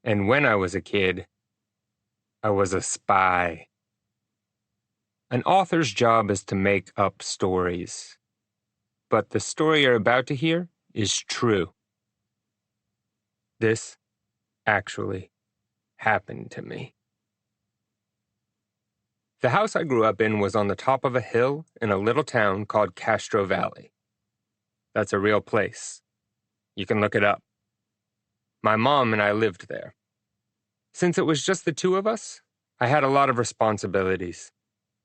And when I was a kid, I was a spy. An author's job is to make up stories. But the story you're about to hear is true. This actually happened to me. The house I grew up in was on the top of a hill in a little town called Castro Valley. That's a real place. You can look it up. My mom and I lived there. Since it was just the two of us, I had a lot of responsibilities.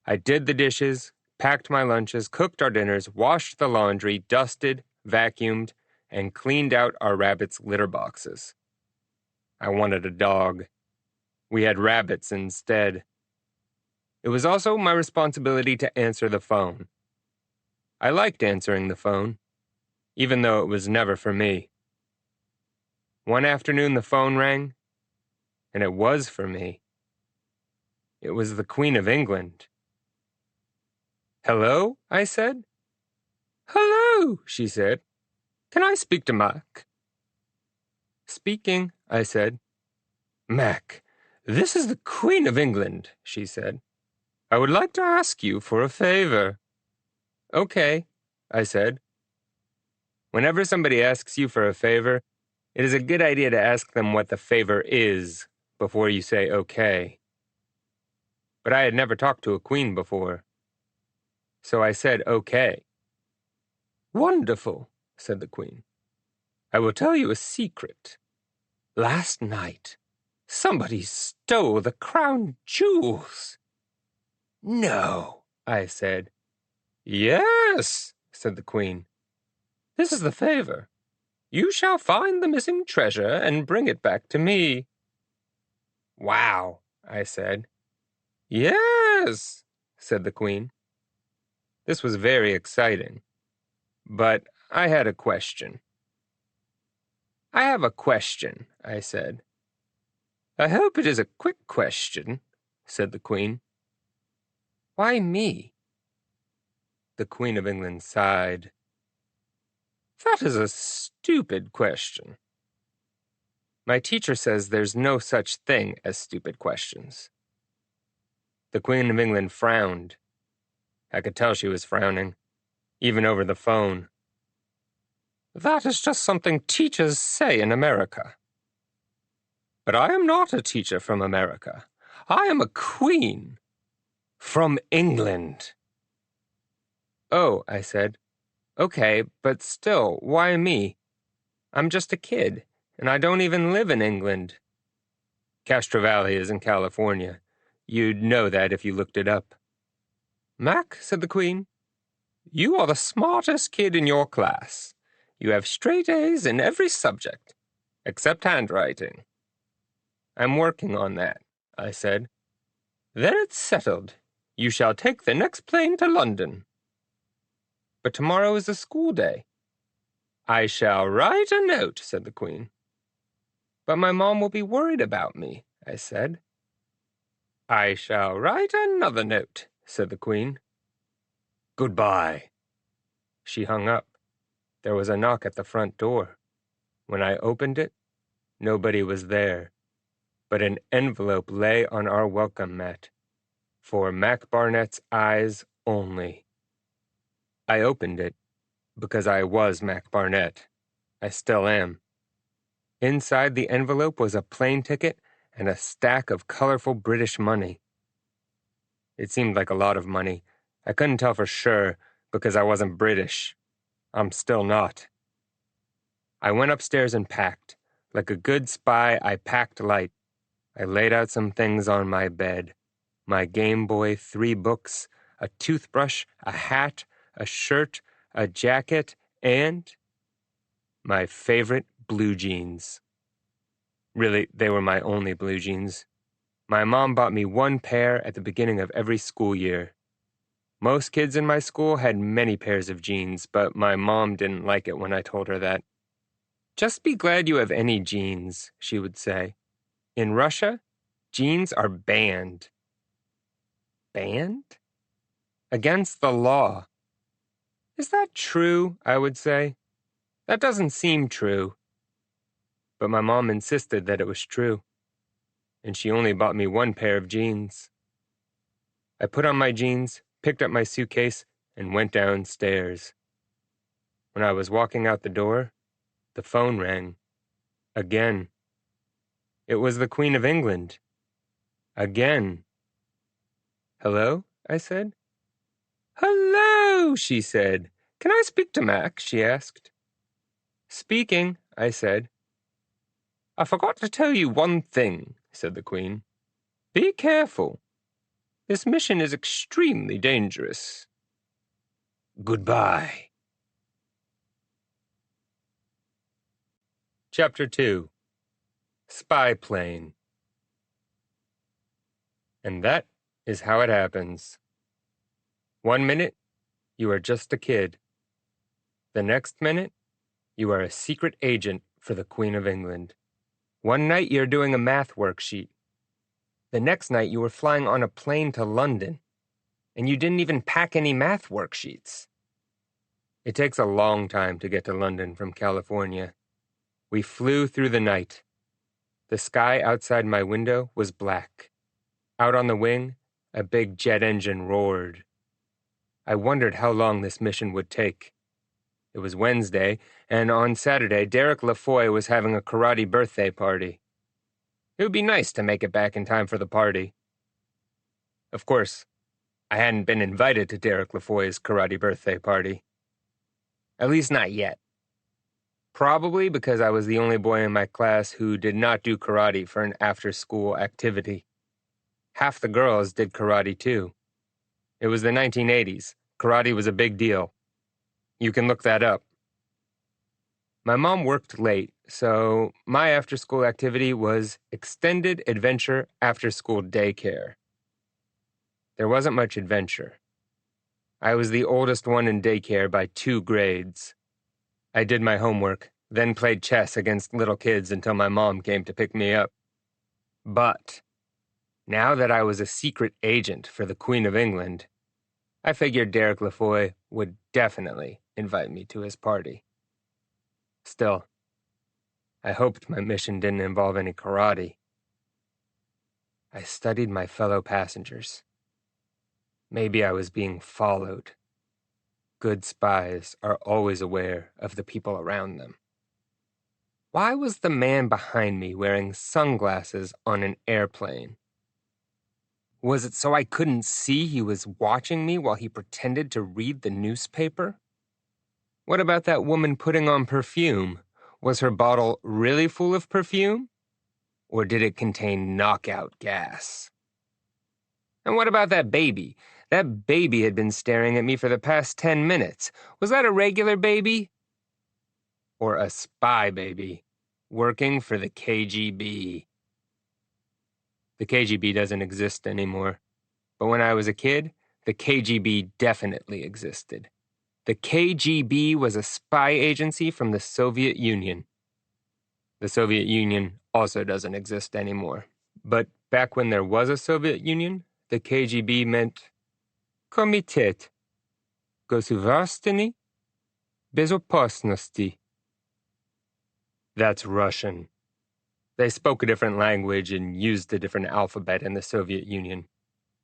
I did the dishes, packed my lunches, cooked our dinners, washed the laundry, dusted, vacuumed, and cleaned out our rabbits' litter boxes. I wanted a dog. We had rabbits instead. It was also my responsibility to answer the phone. I liked answering the phone, even though it was never for me. One afternoon the phone rang, and it was for me. It was the Queen of England. "Hello?" I said. "Hello," she said. "Can I speak to Mac?" "Speaking," I said. "Mac, this is the Queen of England," she said. "I would like to ask you for a favor." "Okay," I said. Whenever somebody asks you for a favor, it is a good idea to ask them what the favor is before you say okay. But I had never talked to a queen before, so I said okay. "Wonderful," said the queen. "I will tell you a secret. Last night, somebody stole the crown jewels." "No," I said. "Yes," said the queen. "This is the favor. You shall find the missing treasure and bring it back to me." "Wow," I said. "Yes," said the queen. This was very exciting, but I had a question. "I have a question," I said. "I hope it is a quick question," said the queen. "Why me?" The Queen of England sighed. "That is a stupid question. My teacher says there's no such thing as stupid questions." The Queen of England frowned. I could tell she was frowning, even over the phone. "That is just something teachers say in America. But I am not a teacher from America. I am a queen from England." "Oh," I said. "Okay, but still, why me? I'm just a kid, and I don't even live in England." Castro Valley is in California. You'd know that if you looked it up. "Mac," said the queen, "you are the smartest kid in your class. You have straight A's in every subject, except handwriting." "I'm working on that," I said. "Then it's settled. You shall take the next plane to London." "But tomorrow is a school day." "I shall write a note," said the queen. "But my mom will be worried about me," I said. "I shall write another note," said the queen. "Goodbye." She hung up. There was a knock at the front door. When I opened it, nobody was there, but an envelope lay on our welcome mat. For Mac Barnett's eyes only. I opened it because I was Mac Barnett. I still am. Inside the envelope was a plane ticket and a stack of colorful British money. It seemed like a lot of money. I couldn't tell for sure because I wasn't British. I'm still not. I went upstairs and packed. Like a good spy, I packed light. I laid out some things on my bed. My Game Boy, 3 books, a toothbrush, a hat, a shirt, a jacket, and my favorite blue jeans. Really, they were my only blue jeans. My mom bought me 1 pair at the beginning of every school year. Most kids in my school had many pairs of jeans, but my mom didn't like it when I told her that. "Just be glad you have any jeans," she would say. "In Russia, jeans are banned." Banned? Against the law. "Is that true?" I would say. "That doesn't seem true." But my mom insisted that it was true. and she only bought me one pair of jeans. I put on my jeans, picked up my suitcase, and went downstairs. When I was walking out the door, the phone rang. Again. It was the Queen of England. Again. "Hello?" I said. "Hello," she said. "Can I speak to Mac?" she asked. "Speaking," I said. "I forgot to tell you one thing," said the Queen. "Be careful. This mission is extremely dangerous. Goodbye." Chapter 2. Spy Plane. And that is how it happens. 1 minute, you are just a kid. The next minute, you are a secret agent for the Queen of England. One night, you're doing a math worksheet. The next night, you were flying on a plane to London, and you didn't even pack any math worksheets. It takes a long time to get to London from California. We flew through the night. The sky outside my window was black. Out on the wing, a big jet engine roared. I wondered how long this mission would take. It was Wednesday, and on Saturday, Derek LaFoy was having a karate birthday party. It would be nice to make it back in time for the party. Of course, I hadn't been invited to Derek LaFoy's karate birthday party. At least not yet. Probably because I was the only boy in my class who did not do karate for an after-school activity. Half the girls did karate too. It was the 1980s. Karate was a big deal. You can look that up. My mom worked late, so my after-school activity was extended adventure after-school daycare. There wasn't much adventure. I was the oldest one in daycare by 2 grades. I did my homework, then played chess against little kids until my mom came to pick me up. But now that I was a secret agent for the Queen of England, I figured Derek LaFoy would definitely invite me to his party. Still, I hoped my mission didn't involve any karate. I studied my fellow passengers. Maybe I was being followed. Good spies are always aware of the people around them. Why was the man behind me wearing sunglasses on an airplane? Was it so I couldn't see he was watching me while he pretended to read the newspaper? What about that woman putting on perfume? Was her bottle really full of perfume? Or did it contain knockout gas? And what about that baby? That baby had been staring at me for the past 10 minutes. Was that a regular baby? Or a spy baby, working for the KGB? The KGB doesn't exist anymore. But when I was a kid, the KGB definitely existed. The KGB was a spy agency from the Soviet Union. The Soviet Union also doesn't exist anymore. But back when there was a Soviet Union, the KGB meant Komitet Государственной безопасности. That's Russian. They spoke a different language and used a different alphabet in the Soviet Union.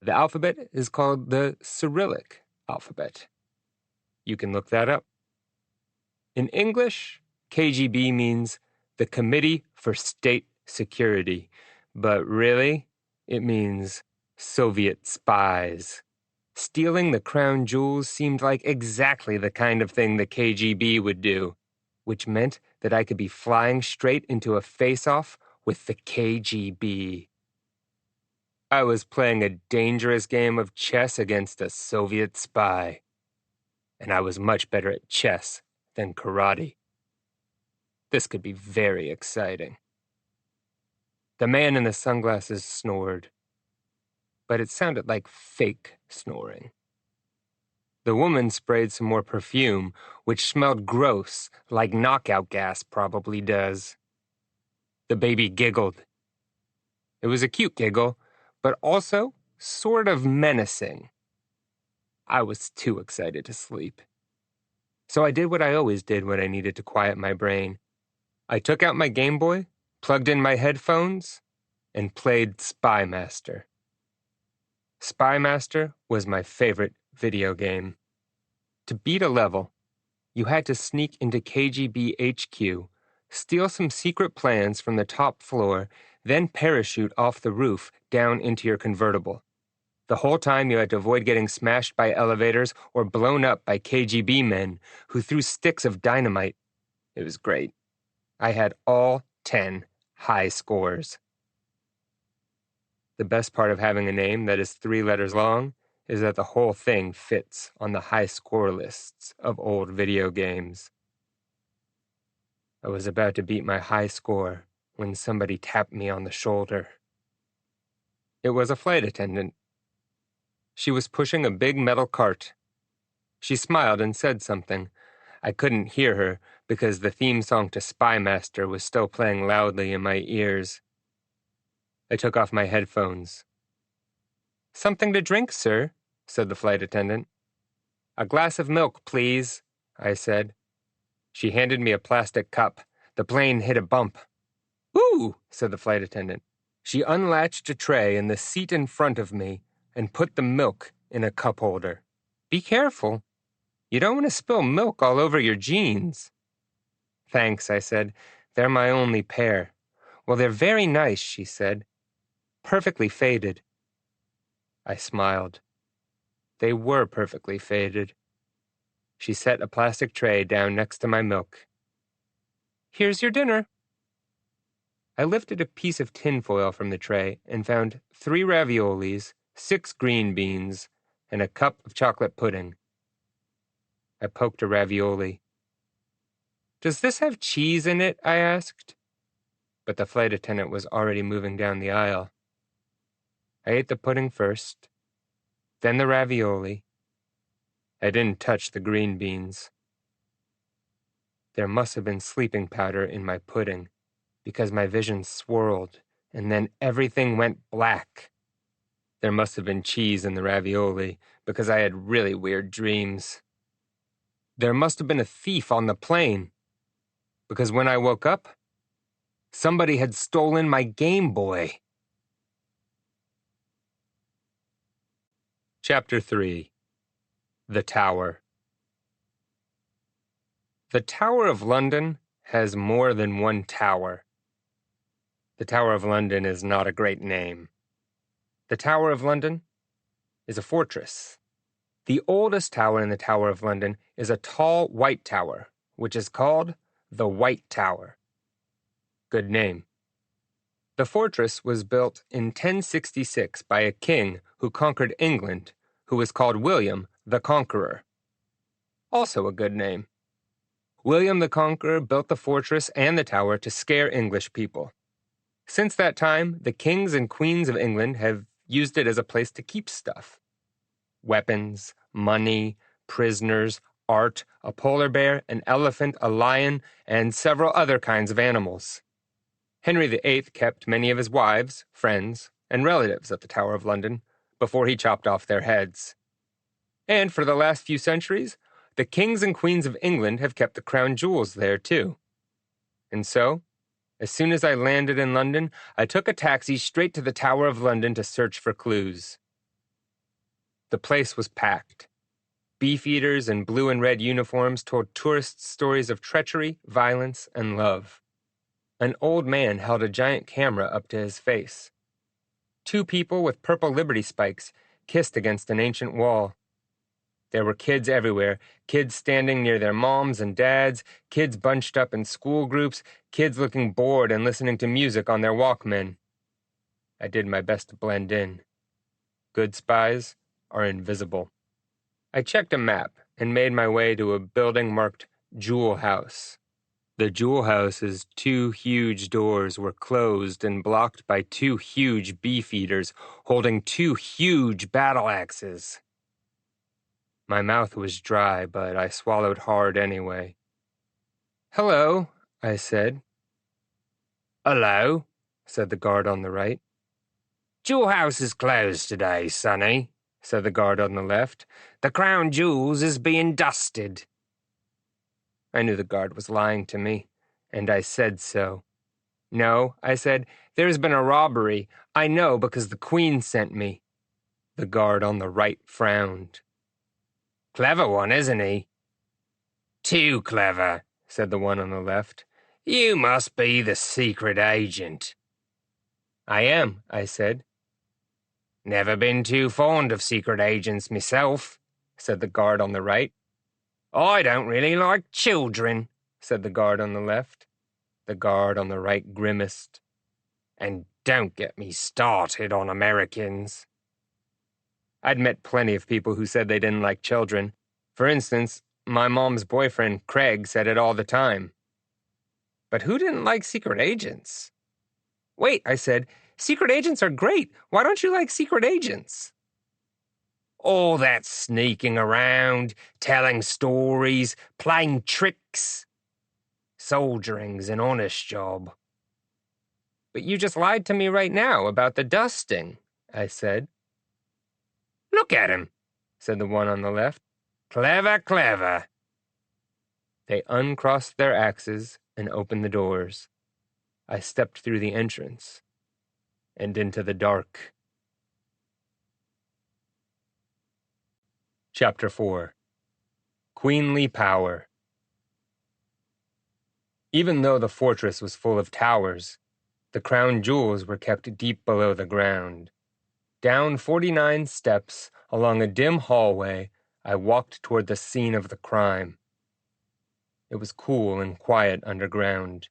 The alphabet is called the Cyrillic alphabet. You can look that up. In English, KGB means the Committee for State Security, but really, it means Soviet spies. Stealing the crown jewels seemed like exactly the kind of thing the KGB would do, which meant that I could be flying straight into a face-off with the KGB. I was playing a dangerous game of chess against a Soviet spy. And I was much better at chess than karate. This could be very exciting. The man in the sunglasses snored, but it sounded like fake snoring. The woman sprayed some more perfume, which smelled gross, like knockout gas probably does. The baby giggled. It was a cute giggle, but also sort of menacing. I was too excited to sleep. So I did what I always did when I needed to quiet my brain. I took out my Game Boy, plugged in my headphones, and played Spy Master. Spy Master was my favorite video game. To beat a level, you had to sneak into KGB HQ, steal some secret plans from the top floor, then parachute off the roof down into your convertible. The whole time you had to avoid getting smashed by elevators or blown up by KGB men who threw sticks of dynamite. It was great. I had all 10 high scores. The best part of having a name that is 3 letters long is that the whole thing fits on the high score lists of old video games. I was about to beat my high score when somebody tapped me on the shoulder. It was a flight attendant. She was pushing a big metal cart. She smiled and said something. I couldn't hear her because the theme song to Spy Master was still playing loudly in my ears. I took off my headphones. "Something to drink, sir," said the flight attendant. "A glass of milk, please," I said. She handed me a plastic cup. The plane hit a bump. "Ooh," said the flight attendant. She unlatched a tray in the seat in front of me and put the milk in a cup holder. "Be careful. You don't want to spill milk all over your jeans." "Thanks," I said. "They're my only pair." "Well, they're very nice," she said. "Perfectly faded." I smiled. They were perfectly faded. She set a plastic tray down next to my milk. "Here's your dinner." I lifted a piece of tinfoil from the tray and found 3 raviolis, 6 green beans, and a cup of chocolate pudding. I poked a ravioli. "Does this have cheese in it?" I asked. But the flight attendant was already moving down the aisle. I ate the pudding first, then the ravioli. I didn't touch the green beans. There must have been sleeping powder in my pudding, because my vision swirled, and then everything went black. There must have been cheese in the ravioli, because I had really weird dreams. There must have been a thief on the plane, because when I woke up, somebody had stolen my Game Boy. Chapter 3. The Tower. The Tower of London has more than one tower. The Tower of London is not a great name. The Tower of London is a fortress. The oldest tower in the Tower of London is a tall white tower, which is called the White Tower. Good name. The fortress was built in 1066 by a king who conquered England, who was called William the Conqueror. Also a good name. William the Conqueror built the fortress and the tower to scare English people. Since that time, the kings and queens of England have used it as a place to keep stuff. Weapons, money, prisoners, art, a polar bear, an elephant, a lion, and several other kinds of animals. Henry VIII kept many of his wives, friends, and relatives at the Tower of London before he chopped off their heads. And for the last few centuries, the kings and queens of England have kept the crown jewels there too. And so, as soon as I landed in London, I took a taxi straight to the Tower of London to search for clues. The place was packed. Beefeaters in blue and red uniforms told tourists stories of treachery, violence, and love. An old man held a giant camera up to his face. 2 people with purple Liberty spikes kissed against an ancient wall. There were kids everywhere, kids standing near their moms and dads, kids bunched up in school groups, kids looking bored and listening to music on their Walkmen. I did my best to blend in. Good spies are invisible. I checked a map and made my way to a building marked Jewel House. The Jewel House's 2 huge doors were closed and blocked by 2 huge beefeaters holding 2 huge battle axes. My mouth was dry, but I swallowed hard anyway. "Hello," I said. "Hello," said the guard on the right. "Jewel House is closed today, sonny," said the guard on the left. "The crown jewels is being dusted." I knew the guard was lying to me, and I said so. No, I said, there's been a robbery. I know because the Queen sent me. The guard on the right frowned. Clever one, isn't he? Too clever, said the one on the left. You must be the secret agent. I am, I said. Never been too fond of secret agents myself, said the guard on the right. I don't really like children, said the guard on the left. The guard on the right grimaced. And don't get me started on Americans. I'd met plenty of people who said they didn't like children. For instance, my mom's boyfriend, Craig, said it all the time. But who didn't like secret agents? Wait, I said, secret agents are great. Why don't you like secret agents? All that sneaking around, telling stories, playing tricks. Soldiering's an honest job. But you just lied to me right now about the dusting, I said. Look at him, said the one on the left. Clever, clever. They uncrossed their axes and opened the doors. I stepped through the entrance and into the dark. Chapter 4. Queenly Power. Even though the fortress was full of towers, the crown jewels were kept deep below the ground. Down 49 steps, along a dim hallway, I walked toward the scene of the crime. It was cool and quiet underground.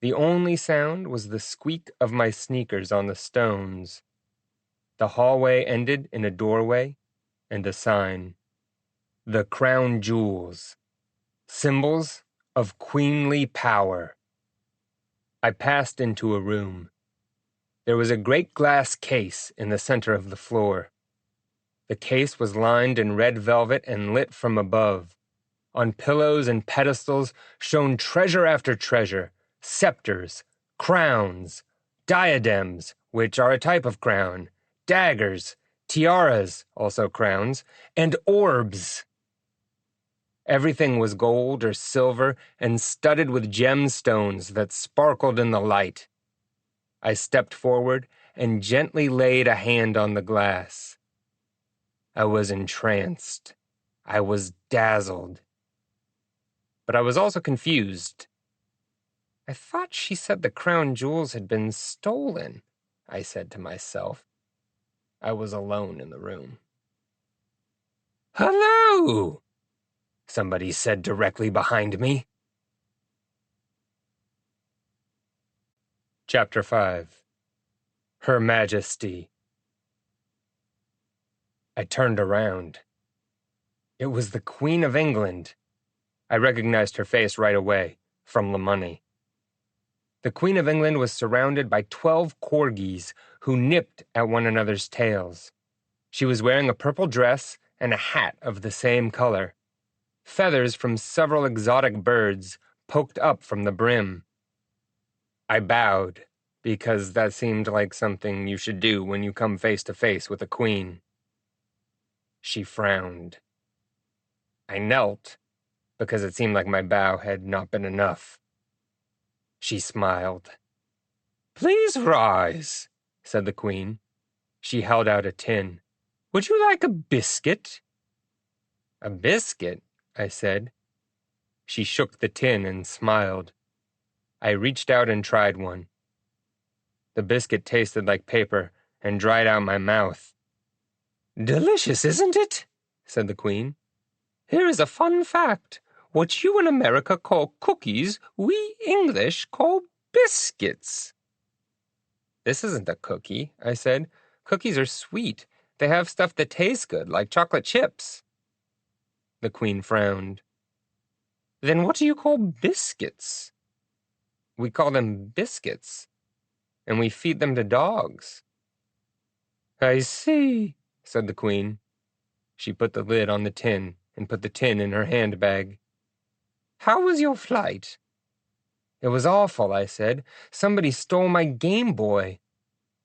The only sound was the squeak of my sneakers on the stones. The hallway ended in a doorway and a sign. The crown jewels, symbols of queenly power. I passed into a room. There was a great glass case in the center of the floor. The case was lined in red velvet and lit from above. On pillows and pedestals shone treasure after treasure, scepters, crowns, diadems, which are a type of crown, daggers, tiaras, also crowns, and orbs. Everything was gold or silver and studded with gemstones that sparkled in the light. I stepped forward and gently laid a hand on the glass. I was entranced. I was dazzled. But I was also confused. I thought she said the crown jewels had been stolen, I said to myself. I was alone in the room. Hello! Somebody said directly behind me. Chapter 5. Her Majesty. I turned around. It was the Queen of England. I recognized her face right away, from the money. The Queen of England was surrounded by 12 corgis who nipped at one another's tails. She was wearing a purple dress and a hat of the same color. Feathers from several exotic birds poked up from the brim. I bowed, because that seemed like something you should do when you come face to face with a queen. She frowned. I knelt, because it seemed like my bow had not been enough. She smiled. Please rise, said the Queen. She held out a tin. Would you like a biscuit? A biscuit? I said. She shook the tin and smiled. I reached out and tried one. The biscuit tasted like paper and dried out my mouth. Delicious, isn't it? Said the Queen. Here is a fun fact. What you in America call cookies, we English call biscuits. This isn't a cookie, I said. Cookies are sweet. They have stuff that tastes good, like chocolate chips. The Queen frowned. Then what do you call biscuits? We call them biscuits, and we feed them to dogs. I see, said the Queen. She put the lid on the tin and put the tin in her handbag. How was your flight? It was awful, I said. Somebody stole my Game Boy.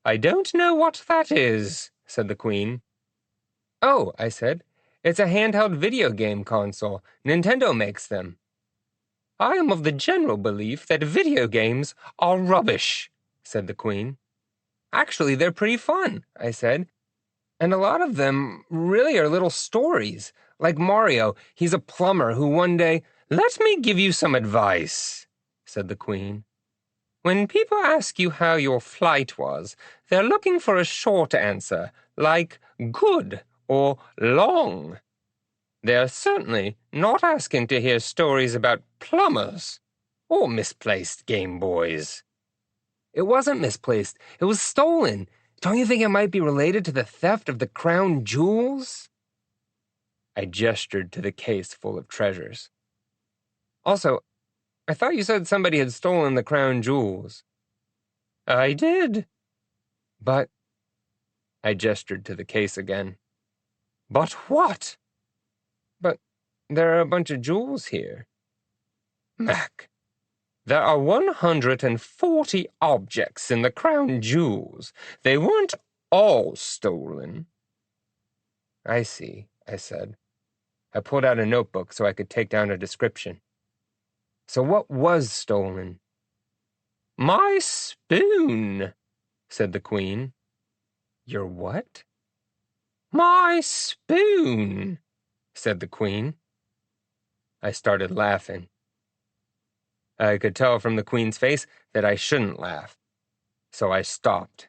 I don't know what that is, said the Queen. Oh, I said, it's a handheld video game console. Nintendo makes them. I am of the general belief that video games are rubbish, said the Queen. Actually, they're pretty fun, I said. And a lot of them really are little stories. Like Mario, he's a plumber who one day, let me give you some advice, said the Queen. When people ask you how your flight was, they're looking for a short answer, like good or long. They're certainly not asking to hear stories about plumbers or misplaced Game Boys. It wasn't misplaced. It was stolen. Don't you think it might be related to the theft of the crown jewels? I gestured to the case full of treasures. Also, I thought you said somebody had stolen the crown jewels. I did. But... I gestured to the case again. But what? But there are a bunch of jewels here. Mac, there are 140 objects in the crown jewels. They weren't all stolen. I see, I said. I pulled out a notebook so I could take down a description. So what was stolen? My spoon, said the Queen. Your what? My spoon, said the Queen. I started laughing. I could tell from the Queen's face that I shouldn't laugh, so I stopped.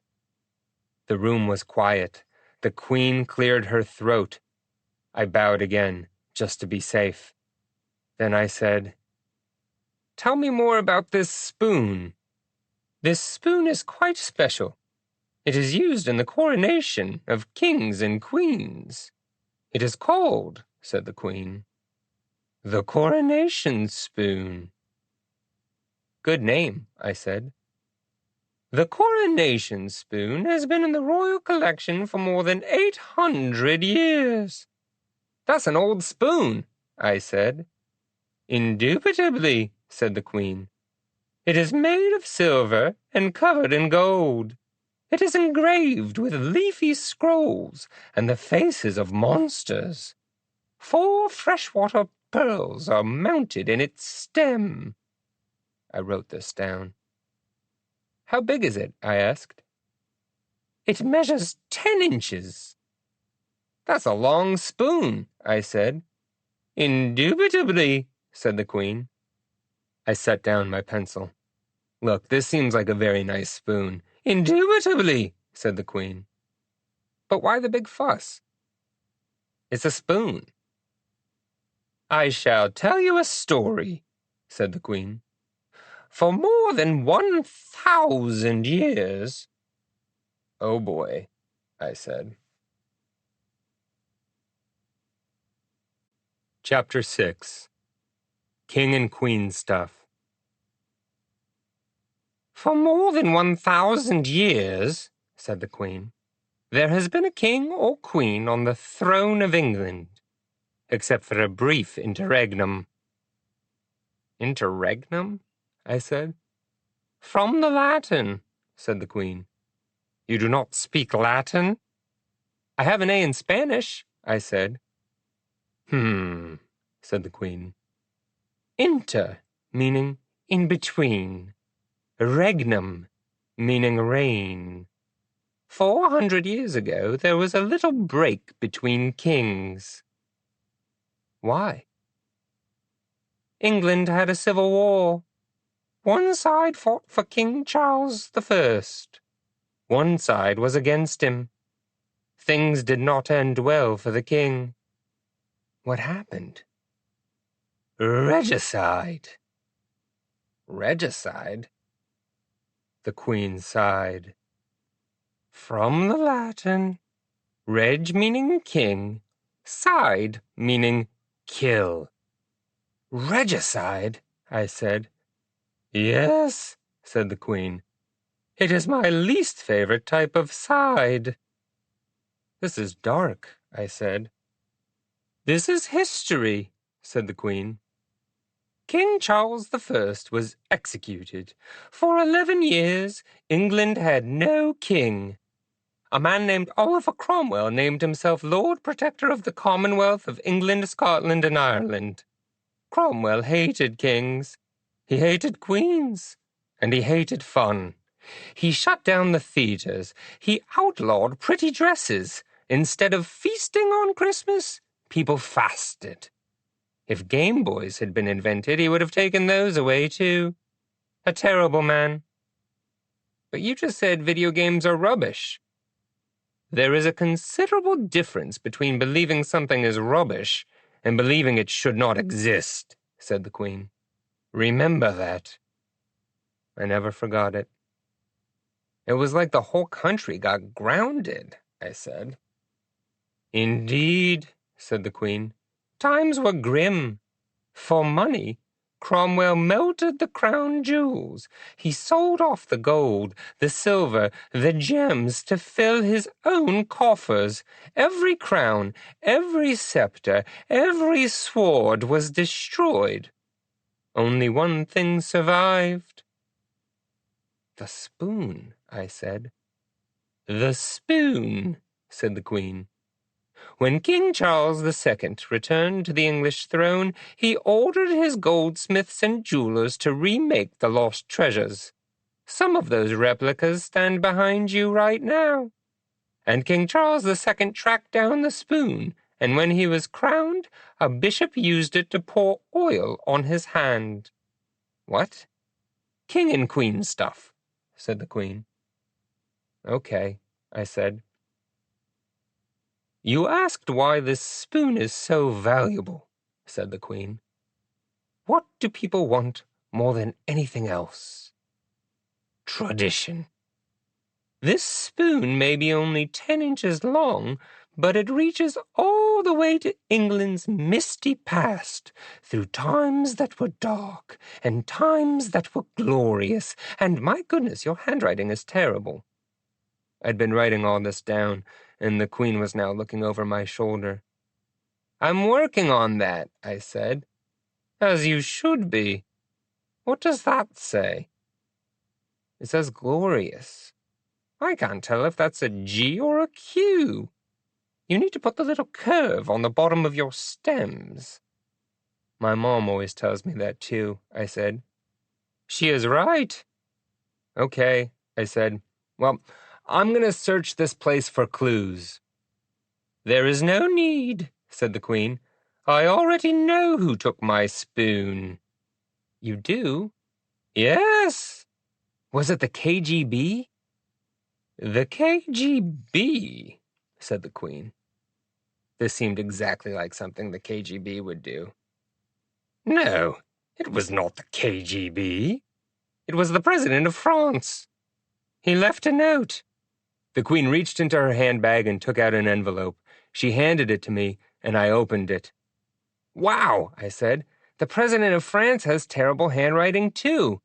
The room was quiet. The Queen cleared her throat. I bowed again, just to be safe. Then I said, Tell me more about this spoon. This spoon is quite special. It is used in the coronation of kings and queens. It is called, said the Queen, the coronation spoon. Good name, I said. The coronation spoon has been in the royal collection for more than 800 years. That's an old spoon, I said. Indubitably, said the Queen. It is made of silver and covered in gold. It is engraved with leafy scrolls and the faces of monsters. 4 freshwater pearls are mounted in its stem. I wrote this down. How big is it? I asked. It measures 10 inches. That's a long spoon, I said. Indubitably, said the Queen. I set down my pencil. Look, this seems like a very nice spoon. Indubitably, said the Queen. But why the big fuss? It's a spoon. I shall tell you a story, said the Queen. For more than 1,000 years... Oh boy, I said. Chapter 6. King and Queen Stuff. For more than 1,000 years, said the Queen, there has been a king or queen on the throne of England, except for a brief interregnum. Interregnum? I said. From the Latin, said the Queen. You do not speak Latin? I have an A in Spanish, I said. Said the Queen. Inter, meaning in between. Regnum, meaning reign. 400 years ago, there was a little break between kings. Why? England had a civil war. One side fought for King Charles I. One side was against him. Things did not end well for the king. What happened? Regicide. Regicide? The Queen sighed. From the Latin, reg meaning king, side meaning kill. Regicide, I said. Yes, said the Queen. It is my least favorite type of side. This is dark, I said. This is history, said the Queen. King Charles I was executed. For 11 years, England had no king. A man named Oliver Cromwell named himself Lord Protector of the Commonwealth of England, Scotland, and Ireland. Cromwell hated kings. He hated queens, and he hated fun. He shut down the theaters. He outlawed pretty dresses. Instead of feasting on Christmas, people fasted. If Game Boys had been invented, he would have taken those away, too. A terrible man. But you just said video games are rubbish. There is a considerable difference between believing something is rubbish and believing it should not exist, said the Queen. Remember that. I never forgot it. It was like the whole country got grounded, I said. Indeed, said the Queen. Times were grim. For money, Cromwell melted the crown jewels. He sold off the gold, the silver, the gems to fill his own coffers. Every crown, every scepter, every sword was destroyed. Only one thing survived. The spoon, I said. The spoon, said the Queen. When King Charles II returned to the English throne, he ordered his goldsmiths and jewelers to remake the lost treasures. Some of those replicas stand behind you right now. And King Charles II tracked down the spoon, and when he was crowned, a bishop used it to pour oil on his hand. What? King and Queen stuff, said the Queen. Okay, I said. You asked why this spoon is so valuable, said the Queen. What do people want more than anything else? Tradition. This spoon may be only 10 inches long, but it reaches all the way to England's misty past, through times that were dark and times that were glorious, and my goodness, your handwriting is terrible. I'd been writing all this down, and the Queen was now looking over my shoulder. I'm working on that, I said. As you should be. What does that say? It says glorious. I can't tell if that's a G or a Q. You need to put the little curve on the bottom of your stems. My mom always tells me that too, I said. She is right. Okay, I said. Well, I'm going to search this place for clues. There is no need, said the Queen. I already know who took my spoon. You do? Yes. Was it the KGB? The KGB, said the Queen. This seemed exactly like something the KGB would do. No, it was not the KGB. It was the President of France. He left a note. The Queen reached into her handbag and took out an envelope. She handed it to me, and I opened it. Wow, I said. The President of France has terrible handwriting, too.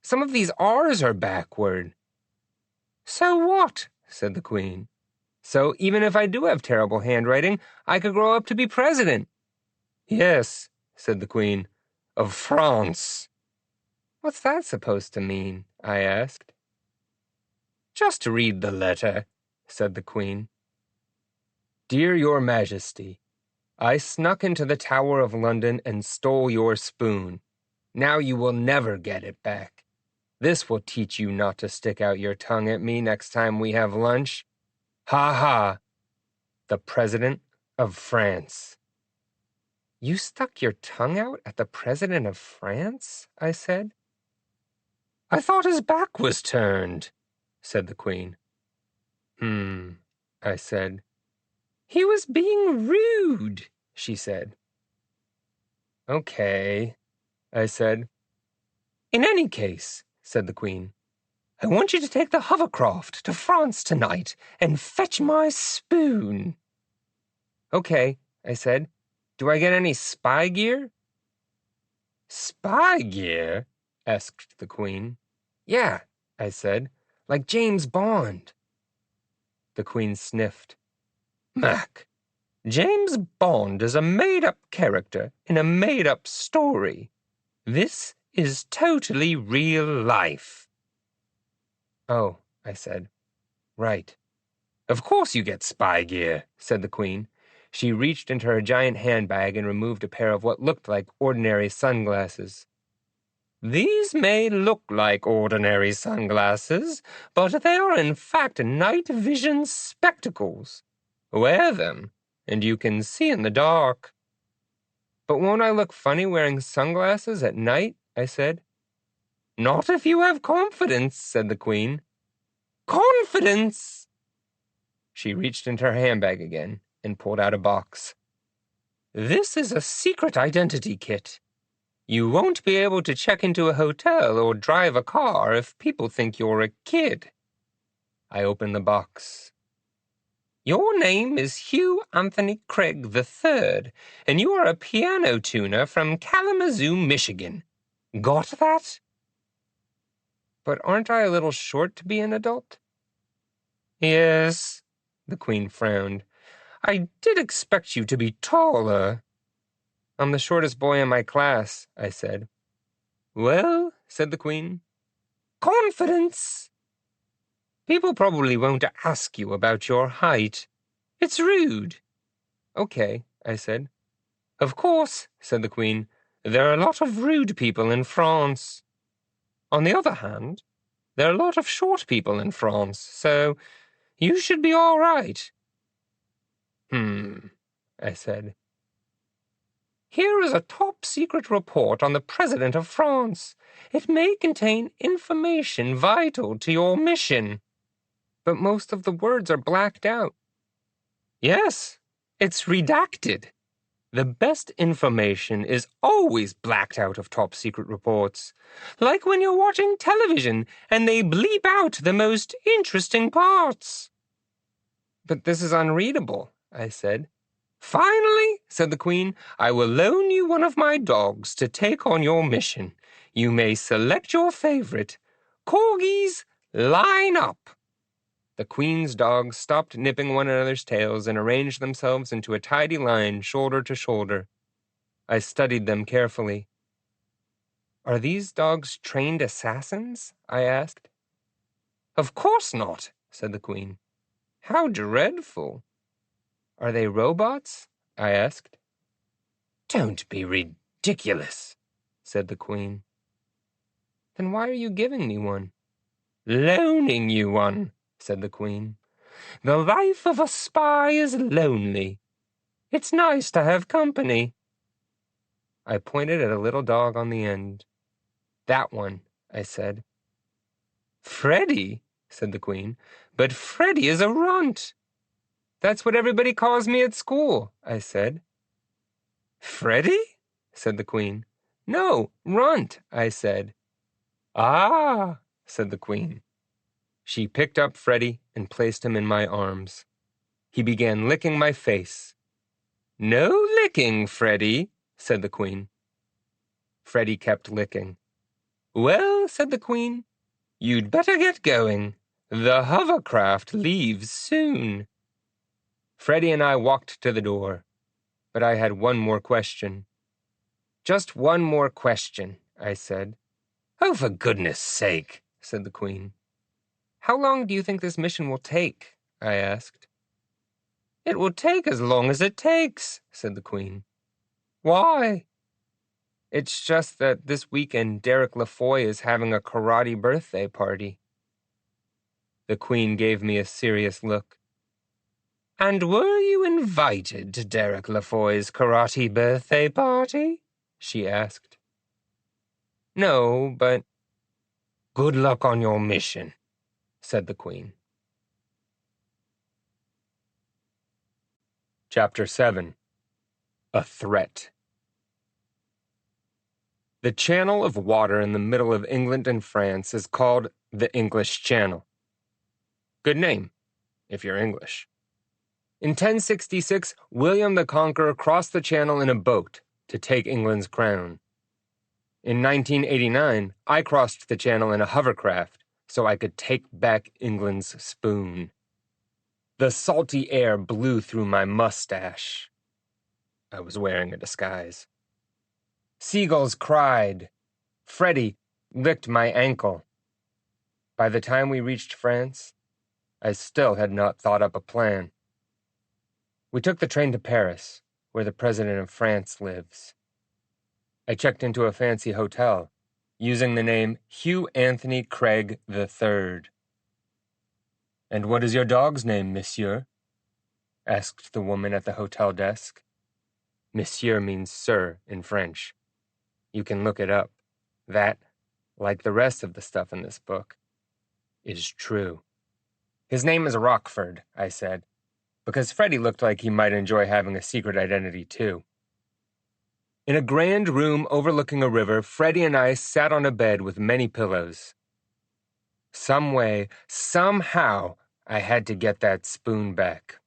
Some of these R's are backward. So what? Said the Queen. So even if I do have terrible handwriting, I could grow up to be president. Yes, said the Queen, of France. What's that supposed to mean? I asked. Just read the letter, said the Queen. Dear Your Majesty, I snuck into the Tower of London and stole your spoon. Now you will never get it back. This will teach you not to stick out your tongue at me next time we have lunch. Ha ha! The President of France. You stuck your tongue out at the President of France? I said. I thought his back was turned, said the Queen. I said. He was being rude, she said. Okay, I said. In any case, said the Queen, I want you to take the hovercraft to France tonight and fetch my spoon. Okay, I said. Do I get any spy gear? Spy gear? Asked the Queen. Yeah, I said, like James Bond. The Queen sniffed. Mac, James Bond is a made-up character in a made-up story. This is totally real life. Oh, I said. Right. Of course you get spy gear, said the Queen. She reached into her giant handbag and removed a pair of what looked like ordinary sunglasses. These may look like ordinary sunglasses, but they are in fact night vision spectacles. Wear them, and you can see in the dark." "But won't I look funny wearing sunglasses at night?" I said. "Not if you have confidence," said the Queen. "Confidence!" She reached into her handbag again and pulled out a box. "This is a secret identity kit. You won't be able to check into a hotel or drive a car if people think you're a kid." I opened the box. "Your name is Hugh Anthony Craig III, and you are a piano tuner from Kalamazoo, Michigan. Got that?" "But aren't I a little short to be an adult?" "Yes," the Queen frowned. "I did expect you to be taller." "I'm the shortest boy in my class," I said. "Well," said the Queen, "confidence. People probably won't ask you about your height. It's rude." "Okay," I said. "Of course," said the Queen, "there are a lot of rude people in France. On the other hand, there are a lot of short people in France, so you should be all right." I said. "Here is a top-secret report on the President of France. It may contain information vital to your mission." "But most of the words are blacked out." "Yes, it's redacted. The best information is always blacked out of top-secret reports. Like when you're watching television and they bleep out the most interesting parts." "But this is unreadable," I said. "Finally," said the Queen, "I will loan you one of my dogs to take on your mission. You may select your favorite. Corgis, line up." The Queen's dogs stopped nipping one another's tails and arranged themselves into a tidy line, shoulder to shoulder. I studied them carefully. "Are these dogs trained assassins?" I asked. "Of course not," said the Queen. "How dreadful." "Are they robots?" I asked. "Don't be ridiculous," said the Queen. "Then why are you giving me one?" "Loaning you one," said the Queen. "The life of a spy is lonely. It's nice to have company." I pointed at a little dog on the end. "That one," I said. "Freddie," said the Queen, "but Freddie is a runt." "That's what everybody calls me at school," I said. "Freddie?" said the Queen. "No, runt," I said. "Ah," said the Queen. She picked up Freddie and placed him in my arms. He began licking my face. "No licking, Freddie," said the Queen. Freddie kept licking. "Well," said the Queen, "you'd better get going. The hovercraft leaves soon." Freddie and I walked to the door, but I had one more question. "Just one more question," I said. "Oh, for goodness sake," said the Queen. "How long do you think this mission will take?" I asked. "It will take as long as it takes," said the Queen. "Why?" "It's just that this weekend Derek LaFoy is having a karate birthday party." The Queen gave me a serious look. "And were you invited to Derek LaFoy's karate birthday party?" she asked. "No, but—" "Good luck on your mission," said the Queen. Chapter 7. A Threat. The channel of water in the middle of England and France is called the English Channel. Good name, if you're English. In 1066, William the Conqueror crossed the channel in a boat to take England's crown. In 1989, I crossed the channel in a hovercraft so I could take back England's spoon. The salty air blew through my mustache. I was wearing a disguise. Seagulls cried. Freddie licked my ankle. By the time we reached France, I still had not thought up a plan. We took the train to Paris, where the President of France lives. I checked into a fancy hotel, using the name Hugh Anthony Craig III. "And what is your dog's name, monsieur?" asked the woman at the hotel desk. Monsieur means sir in French. You can look it up. That, like the rest of the stuff in this book, is true. "His name is Rockford," I said, because Freddie looked like he might enjoy having a secret identity too. In a grand room overlooking a river, Freddie and I sat on a bed with many pillows. Some way, somehow, I had to get that spoon back.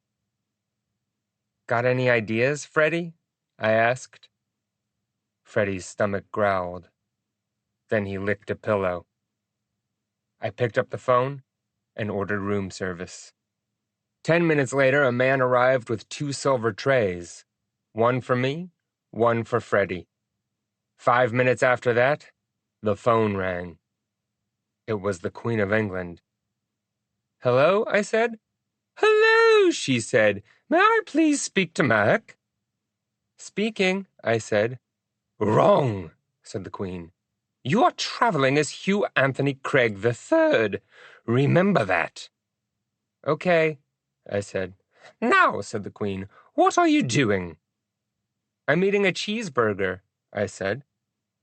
"Got any ideas, Freddie?" I asked. Freddie's stomach growled. Then he licked a pillow. I picked up the phone and ordered room service. 10 minutes later, a man arrived with 2 silver trays. One for me, one for Freddie. 5 minutes after that, the phone rang. It was the Queen of England. "Hello?" I said. "Hello," she said. "May I please speak to Mac?" "Speaking," I said. "Wrong," said the Queen. "You are traveling as Hugh Anthony Craig III. Remember that." "Okay," I said. "Now," said the Queen, "what are you doing?" "I'm eating a cheeseburger," I said.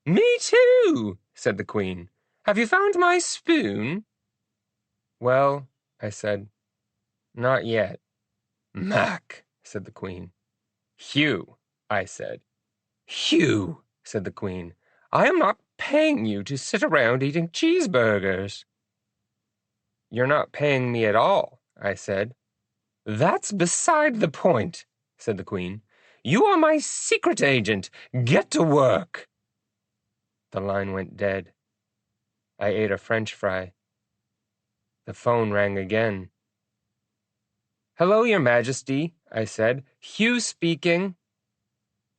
"Me too," said the Queen. "Have you found my spoon?" "Well," I said, "not yet." "Mac," said the Queen. "Hugh," I said. "Hugh," said the Queen, "I am not paying you to sit around eating cheeseburgers." "You're not paying me at all," I said. "That's beside the point," said the Queen. "You are my secret agent. Get to work." The line went dead. I ate a French fry. The phone rang again. "Hello, Your Majesty," I said. "Hugh speaking."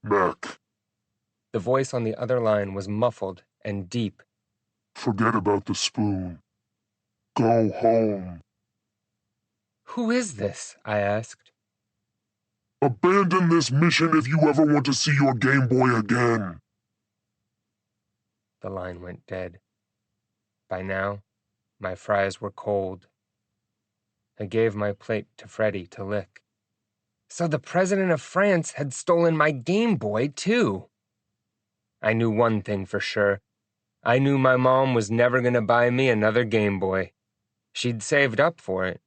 "Mac." The voice on the other line was muffled and deep. "Forget about the spoon. Go home." "Who is this?" I asked. "Abandon this mission if you ever want to see your Game Boy again." The line went dead. By now, my fries were cold. I gave my plate to Freddie to lick. So the President of France had stolen my Game Boy, too. I knew one thing for sure. I knew my mom was never going to buy me another Game Boy. She'd saved up for it.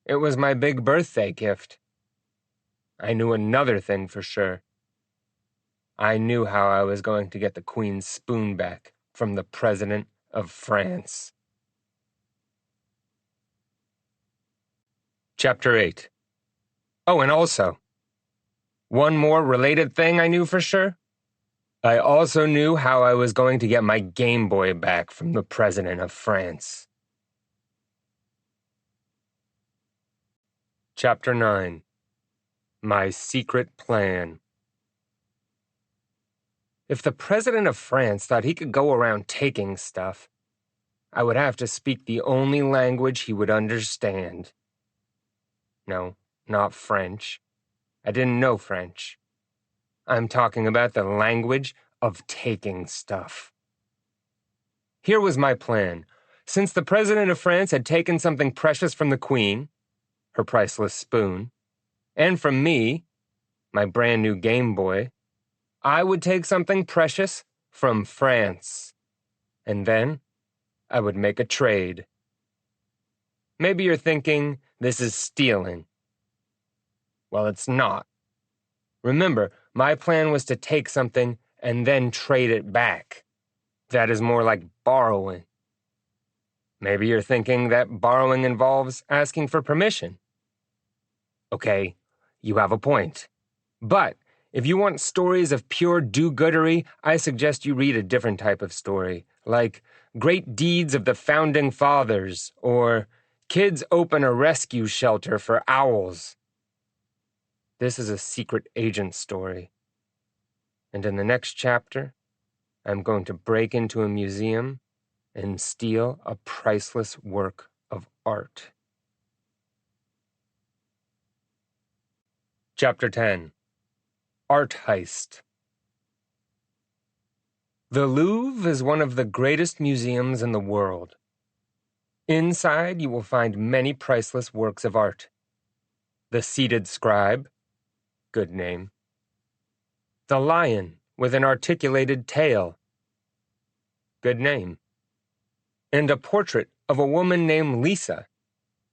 It was my big birthday gift. I knew another thing for sure. I knew how I was going to get the Queen's spoon back from the President of France. Chapter 8. Oh, and also, one more related thing I knew for sure. I also knew how I was going to get my Game Boy back from the President of France. Chapter 9. My Secret Plan. If the President of France thought he could go around taking stuff, I would have to speak the only language he would understand. No, not French. I didn't know French. I'm talking about the language of taking stuff. Here was my plan. Since the President of France had taken something precious from the Queen, her priceless spoon, and from me, my brand new Game Boy, I would take something precious from France. And then I would make a trade. Maybe you're thinking this is stealing. Well, it's not. Remember, my plan was to take something and then trade it back. That is more like borrowing. Maybe you're thinking that borrowing involves asking for permission. Okay, you have a point. But if you want stories of pure do-goodery, I suggest you read a different type of story, like Great Deeds of the Founding Fathers, or Kids Open a Rescue Shelter for Owls. This is a secret agent story. And in the next chapter, I'm going to break into a museum and steal a priceless work of art. Chapter 10. Art Heist. The Louvre is one of the greatest museums in the world. Inside, you will find many priceless works of art. The Seated Scribe, good name. The Lion with an articulated tail, good name. And a portrait of a woman named Lisa,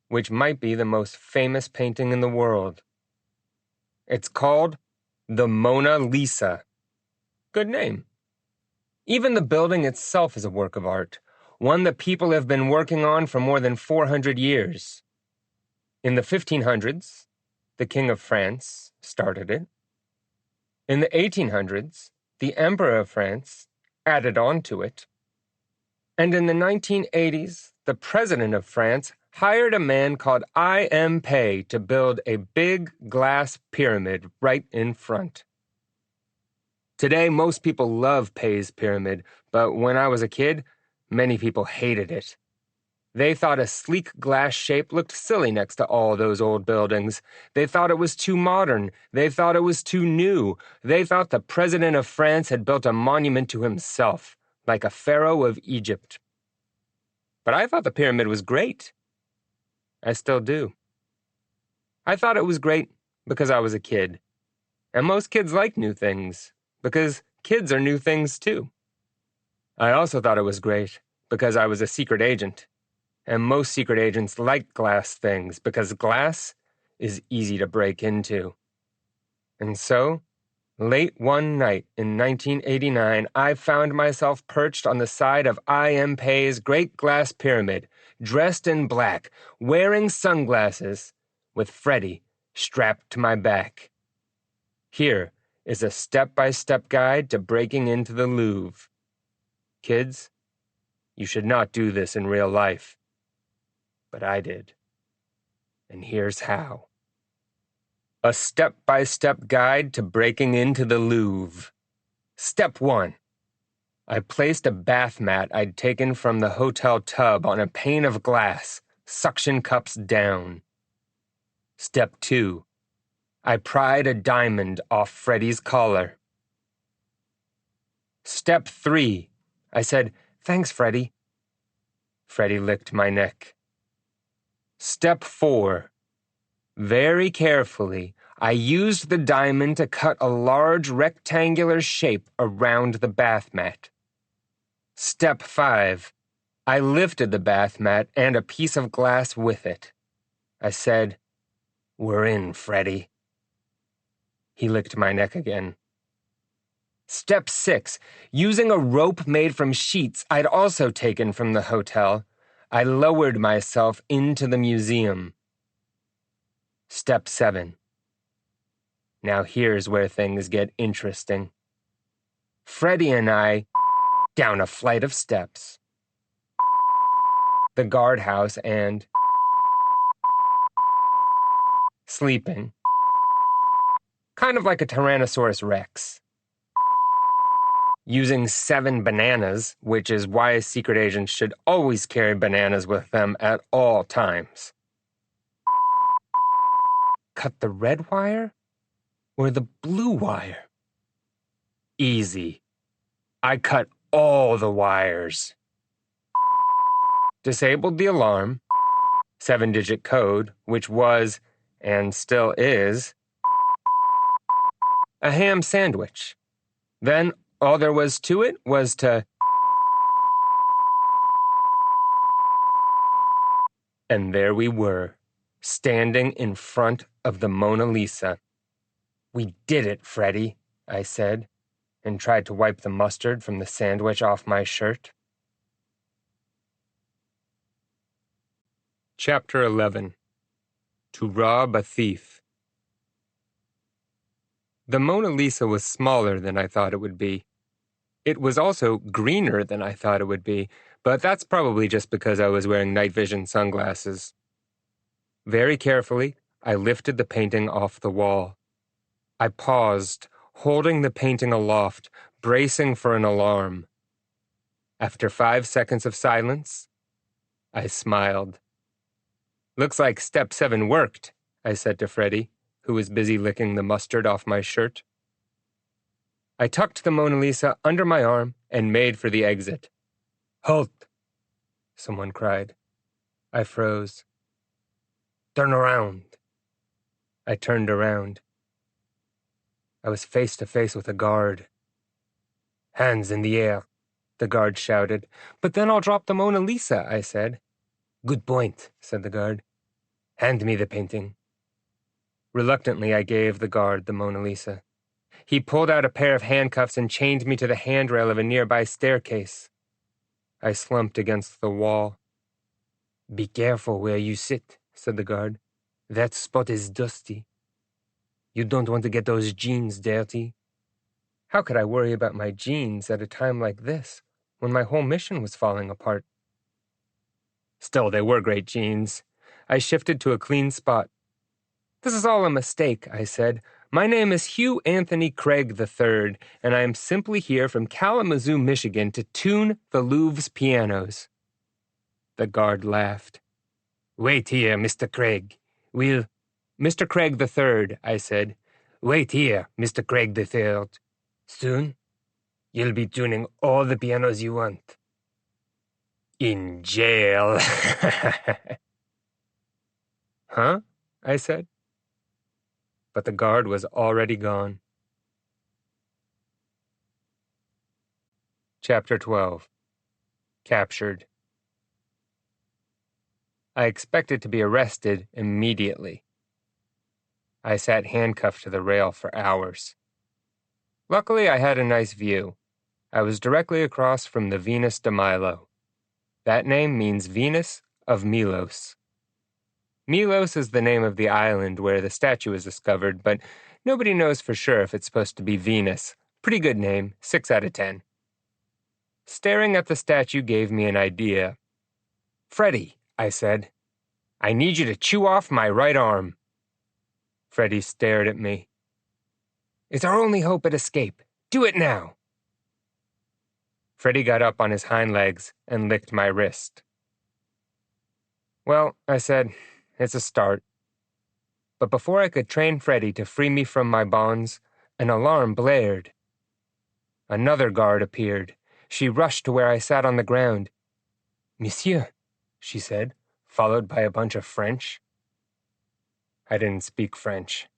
which might be the most famous painting in the world. It's called the Mona Lisa, good name. Even the building itself is a work of art, one that people have been working on for more than 400 years. In the 1500s, the King of France started it. In the 1800s, the Emperor of France added on to it. And in the 1980s, the President of France hired a man called I.M. Pei to build a big glass pyramid right in front. Today, most people love Pei's pyramid, but when I was a kid, many people hated it. They thought a sleek glass shape looked silly next to all those old buildings. They thought it was too modern. They thought it was too new. They thought the President of France had built a monument to himself, like a pharaoh of Egypt. But I thought the pyramid was great. I still do. I thought it was great because I was a kid. And most kids like new things, because kids are new things too. I also thought it was great because I was a secret agent. And most secret agents like glass things because glass is easy to break into. And so, late one night in 1989, I found myself perched on the side of I.M. Pei's great glass pyramid, dressed in black, wearing sunglasses, with Freddy strapped to my back. Here is a step-by-step guide to breaking into the Louvre. Kids, you should not do this in real life. But I did. And here's how. A step-by-step guide to breaking into the Louvre. Step 1. I placed a bath mat I'd taken from the hotel tub on a pane of glass, suction cups down. Step 2. I pried a diamond off Freddy's collar. Step 3. I said, "Thanks, Freddy." Freddy licked my neck. Step 4. Very carefully, I used the diamond to cut a large rectangular shape around the bath mat. Step 5. I lifted the bath mat and a piece of glass with it. I said, "We're in, Freddy." He licked my neck again. Step 6. Using a rope made from sheets I'd also taken from the hotel, I lowered myself into the museum. Step 7. Now here's where things get interesting. Freddy and I down a flight of steps. The guardhouse and sleeping. Kind of like a Tyrannosaurus Rex. Using 7 bananas, which is why secret agents should always carry bananas with them at all times. Cut the red wire or the blue wire? Easy. I cut all the wires. Disabled the alarm, 7-digit code, which was, and still is, a ham sandwich. Then all there was to it was to... And there we were, standing in front of the Mona Lisa. "We did it, Freddy," I said, and tried to wipe the mustard from the sandwich off my shirt. Chapter 11. To Rob a Thief. The Mona Lisa was smaller than I thought it would be. It was also greener than I thought it would be, but that's probably just because I was wearing night vision sunglasses. Very carefully, I lifted the painting off the wall. I paused, holding the painting aloft, bracing for an alarm. After 5 seconds of silence, I smiled. "Looks like step 7 worked," I said to Freddy, who was busy licking the mustard off my shirt. I tucked the Mona Lisa under my arm and made for the exit. "Halt!" someone cried. I froze. "Turn around." I turned around. I was face to face with a guard. "Hands in the air," the guard shouted. "But then I'll drop the Mona Lisa," I said. "Good point," said the guard. "Hand me the painting." Reluctantly, I gave the guard the Mona Lisa. He pulled out a pair of handcuffs and chained me to the handrail of a nearby staircase. I slumped against the wall. "Be careful where you sit," said the guard. "That spot is dusty. You don't want to get those jeans dirty." How could I worry about my jeans at a time like this, when my whole mission was falling apart? Still, they were great jeans. I shifted to a clean spot. "This is all a mistake," I said. "My name is Hugh Anthony Craig III, and I am simply here from Kalamazoo, Michigan, to tune the Louvre's pianos." The guard laughed. "Wait here, Mr. Craig. We'll—" "Mr. Craig III, I said. "Wait here, Mr. Craig III. Soon, you'll be tuning all the pianos you want. In jail." "Huh?" I said. But the guard was already gone. Chapter 12. Captured. I expected to be arrested immediately. I sat handcuffed to the rail for hours. Luckily, I had a nice view. I was directly across from the Venus de Milo. That name means Venus of Milos. Milos is the name of the island where the statue is discovered, but nobody knows for sure if it's supposed to be Venus. Pretty good name, 6 out of 10. Staring at the statue gave me an idea. "Freddie," I said, "I need you to chew off my right arm." Freddie stared at me. "It's our only hope at escape. Do it now." Freddie got up on his hind legs and licked my wrist. "Well," I said, "it's a start." But before I could train Freddie to free me from my bonds, an alarm blared. Another guard appeared. She rushed to where I sat on the ground. "Monsieur," she said, followed by a bunch of French. I didn't speak French.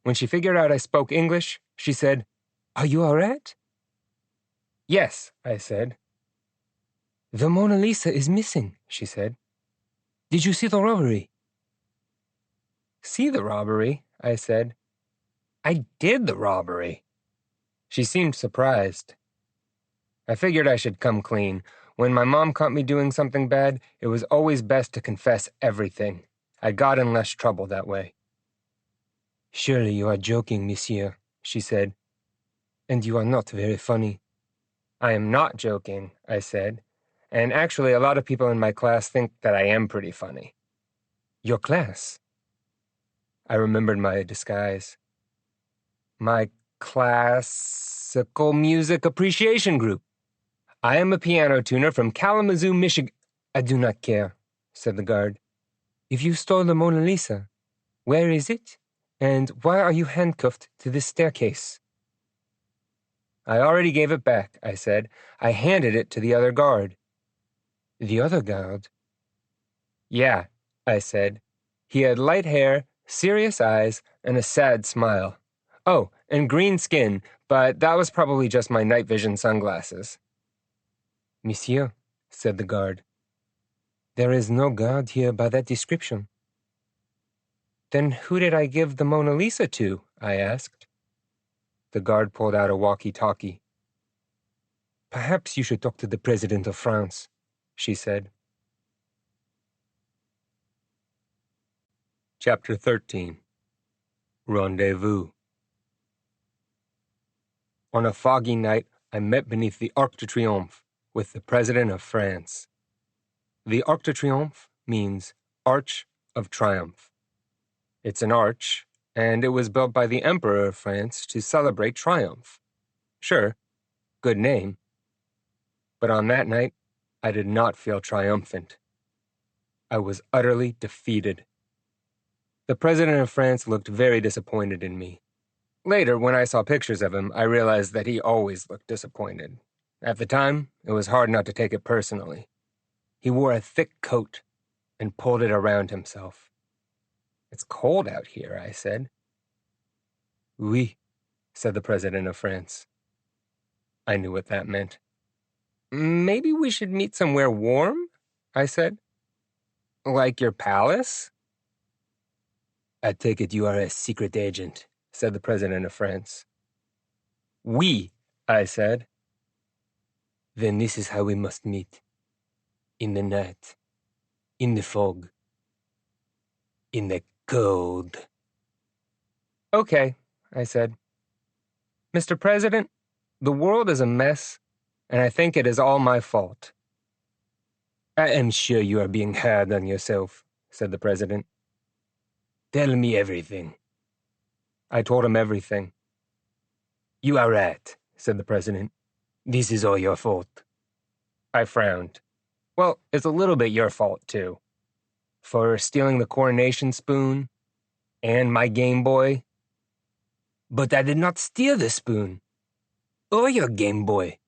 When she figured out I spoke English, she said, "Are you all right?" "Yes," I said. "The Mona Lisa is missing," she said. "Did you see the robbery?" "See the robbery?" I said. "I did the robbery." She seemed surprised. I figured I should come clean. When my mom caught me doing something bad, it was always best to confess everything. I got in less trouble that way. "Surely you are joking, monsieur," she said. "And you are not very funny." "I am not joking," I said. "And actually, a lot of people in my class think that I am pretty funny." "Your class?" I remembered my disguise. "My classical music appreciation group. I am a piano tuner from Kalamazoo, Michigan." "I do not care," said the guard. "If you stole the Mona Lisa, where is it? And why are you handcuffed to this staircase?" "I already gave it back," I said. "I handed it to the other guard." "The other guard?" "Yeah," I said. He had light hair, serious eyes, and a sad smile. Oh, and green skin, but that was probably just my night vision sunglasses. "Monsieur," said the guard, "there is no guard here by that description." "Then who did I give the Mona Lisa to?" I asked. The guard pulled out a walkie-talkie. "Perhaps you should talk to the President of France," she said. Chapter 13. Rendezvous. On a foggy night, I met beneath the Arc de Triomphe with the President of France. The Arc de Triomphe means Arch of Triumph. It's an arch, and it was built by the Emperor of France to celebrate triumph. Sure, good name. But on that night, I did not feel triumphant. I was utterly defeated. The President of France looked very disappointed in me. Later, when I saw pictures of him, I realized that he always looked disappointed. At the time, it was hard not to take it personally. He wore a thick coat and pulled it around himself. "It's cold out here," I said. "Oui," said the president of France. I knew what that meant. "Maybe we should meet somewhere warm," I said. "Like your palace?" "I take it you are a secret agent," said the president of France. "Oui," I said. "Then this is how we must meet. In the night. In the fog. In the cold." "Okay," I said. "Mr. President, the world is a mess, and I think it is all my fault." "I am sure you are being hard on yourself," said the president. "Tell me everything." I told him everything. "You are right," said the president. "This is all your fault." I frowned. "Well, it's a little bit your fault, too. For stealing the coronation spoon and my Game Boy." "But I did not steal the spoon. Or your Game Boy.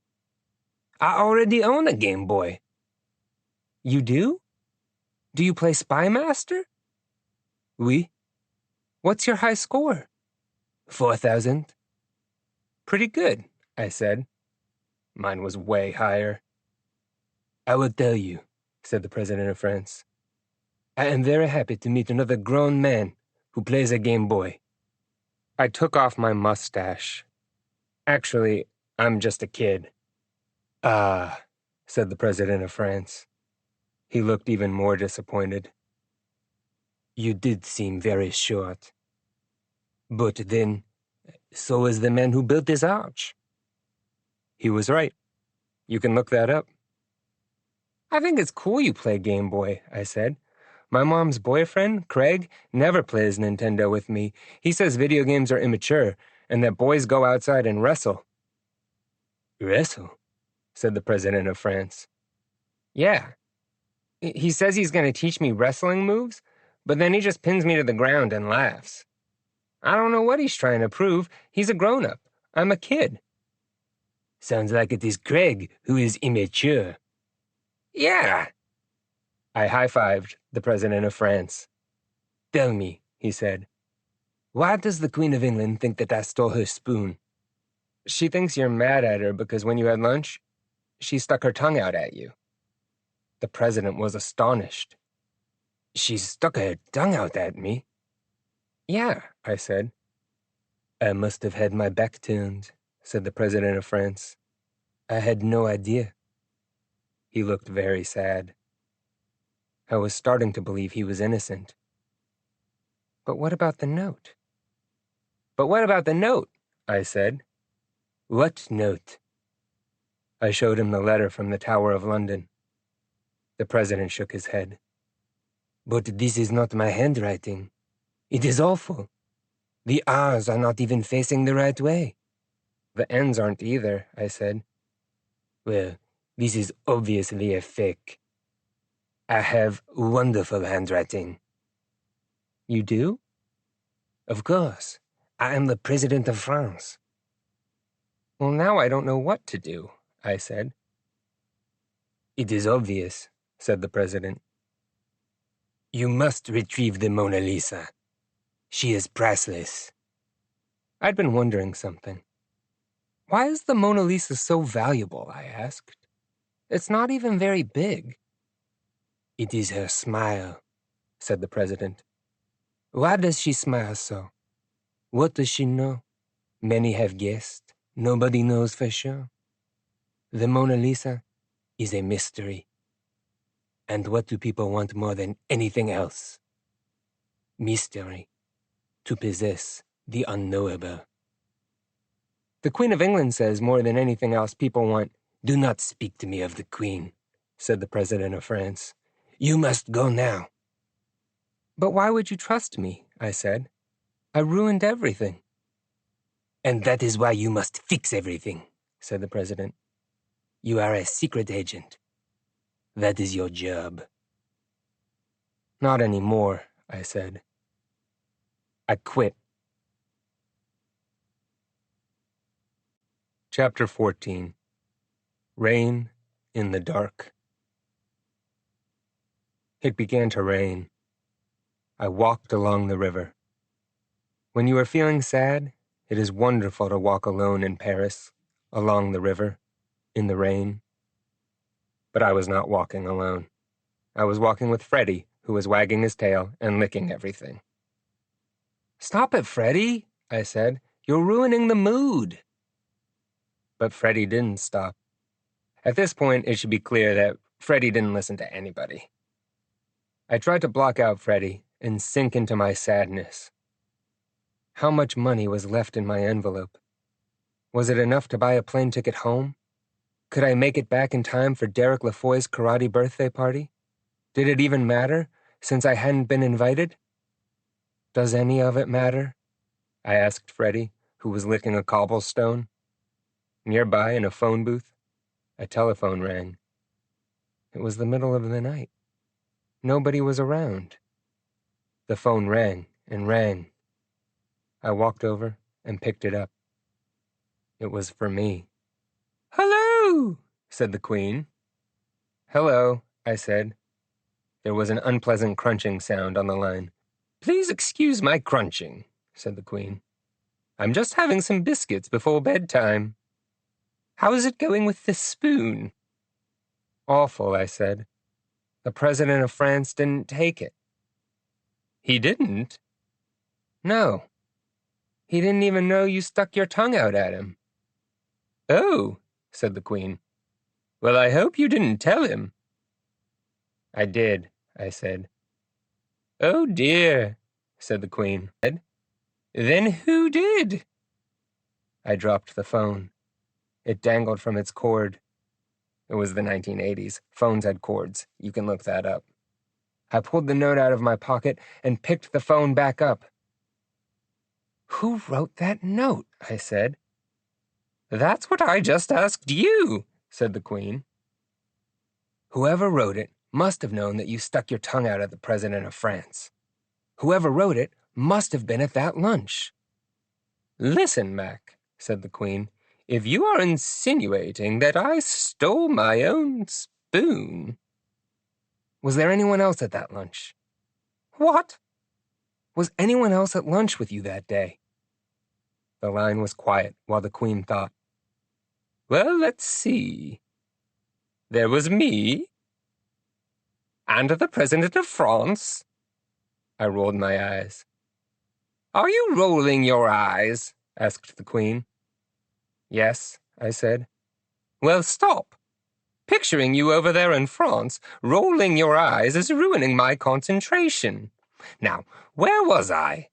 I already own a Game Boy." "You do? Do you play Spy Master?" "Oui." "What's your high score?" 4,000. "Pretty good," I said. Mine was way higher. "I will tell you," said the president of France. "I am very happy to meet another grown man who plays a Game Boy." I took off my mustache. "Actually, I'm just a kid." "Ah," said the president of France. He looked even more disappointed. "You did seem very short. But then, so is the man who built this arch." He was right. You can look that up. "I think it's cool you play Game Boy," I said. "My mom's boyfriend, Craig, never plays Nintendo with me. He says video games are immature, and that boys go outside and wrestle." "Wrestle?" said the president of France. "Yeah. He says he's going to teach me wrestling moves, but then he just pins me to the ground and laughs. I don't know what he's trying to prove. He's a grown-up. I'm a kid." "Sounds like it is Craig who is immature." "Yeah." I high-fived the president of France. "Tell me," he said, "why does the Queen of England think that I stole her spoon?" "She thinks you're mad at her because when you had lunch, she stuck her tongue out at you." The president was astonished. "She stuck her tongue out at me?" "Yeah," I said. "I must have had my back turned," said the president of France. "I had no idea." He looked very sad. I was starting to believe he was innocent. "But what about the note?" "But what about the note?" I said. "What note?" I showed him the letter from the Tower of London. The president shook his head. "But this is not my handwriting. It is awful. The R's are not even facing the right way." "The N's aren't either," I said. "Well, this is obviously a fake. I have wonderful handwriting." "You do?" "Of course. I am the president of France." "Well, now I don't know what to do," I said. "It is obvious," said the president. "You must retrieve the Mona Lisa. She is priceless." I'd been wondering something. "Why is the Mona Lisa so valuable?" I asked. "It's not even very big." "It is her smile," said the president. "Why does she smile so? What does she know? Many have guessed. Nobody knows for sure. The Mona Lisa is a mystery. And what do people want more than anything else? Mystery. To possess the unknowable." "The Queen of England says more than anything else people want—" "Do not speak to me of the Queen," said the president of France. "You must go now." "But why would you trust me?" I said. "I ruined everything." "And that is why you must fix everything," said the president. "You are a secret agent. That is your job." "Not anymore," I said. "I quit." Chapter 14. Rain in the dark. It began to rain. I walked along the river. When you are feeling sad, it is wonderful to walk alone in Paris, along the river, in the rain. But I was not walking alone. I was walking with Freddie, who was wagging his tail and licking everything. "Stop it, Freddie," I said. "You're ruining the mood." But Freddie didn't stop. At this point, it should be clear that Freddie didn't listen to anybody. I tried to block out Freddie and sink into my sadness. How much money was left in my envelope? Was it enough to buy a plane ticket home? Could I make it back in time for Derek LaFoy's karate birthday party? Did it even matter, since I hadn't been invited? "Does any of it matter?" I asked Freddie, who was licking a cobblestone. Nearby, in a phone booth, a telephone rang. It was the middle of the night. Nobody was around. The phone rang and rang. I walked over and picked it up. It was for me. "Hello," said the Queen. "Hello," I said. There was an unpleasant crunching sound on the line. "Please excuse my crunching," said the Queen. "I'm just having some biscuits before bedtime. How is it going with the spoon?" "Awful," I said. "The President of France didn't take it." "He didn't?" "No. He didn't even know you stuck your tongue out at him." "Oh," said the Queen. "Well, I hope you didn't tell him." "I did," I said. "Oh dear," said the Queen. "Then who did?" I dropped the phone. It dangled from its cord. It was the 1980s. Phones had cords. You can look that up. I pulled the note out of my pocket and picked the phone back up. "Who wrote that note?" I said. "That's what I just asked you," said the Queen. "Whoever wrote it must have known that you stuck your tongue out at the President of France. Whoever wrote it must have been at that lunch." "Listen, Mac," said the Queen, "if you are insinuating that I stole my own spoon—" "Was there anyone else at that lunch?" "What?" "Was anyone else at lunch with you that day?" The line was quiet while the Queen thought. "Well, let's see. There was me, and the President of France." I rolled my eyes. "Are you rolling your eyes?" asked the Queen. "Yes," I said. "Well, stop. Picturing you over there in France, rolling your eyes is ruining my concentration. Now, where was I?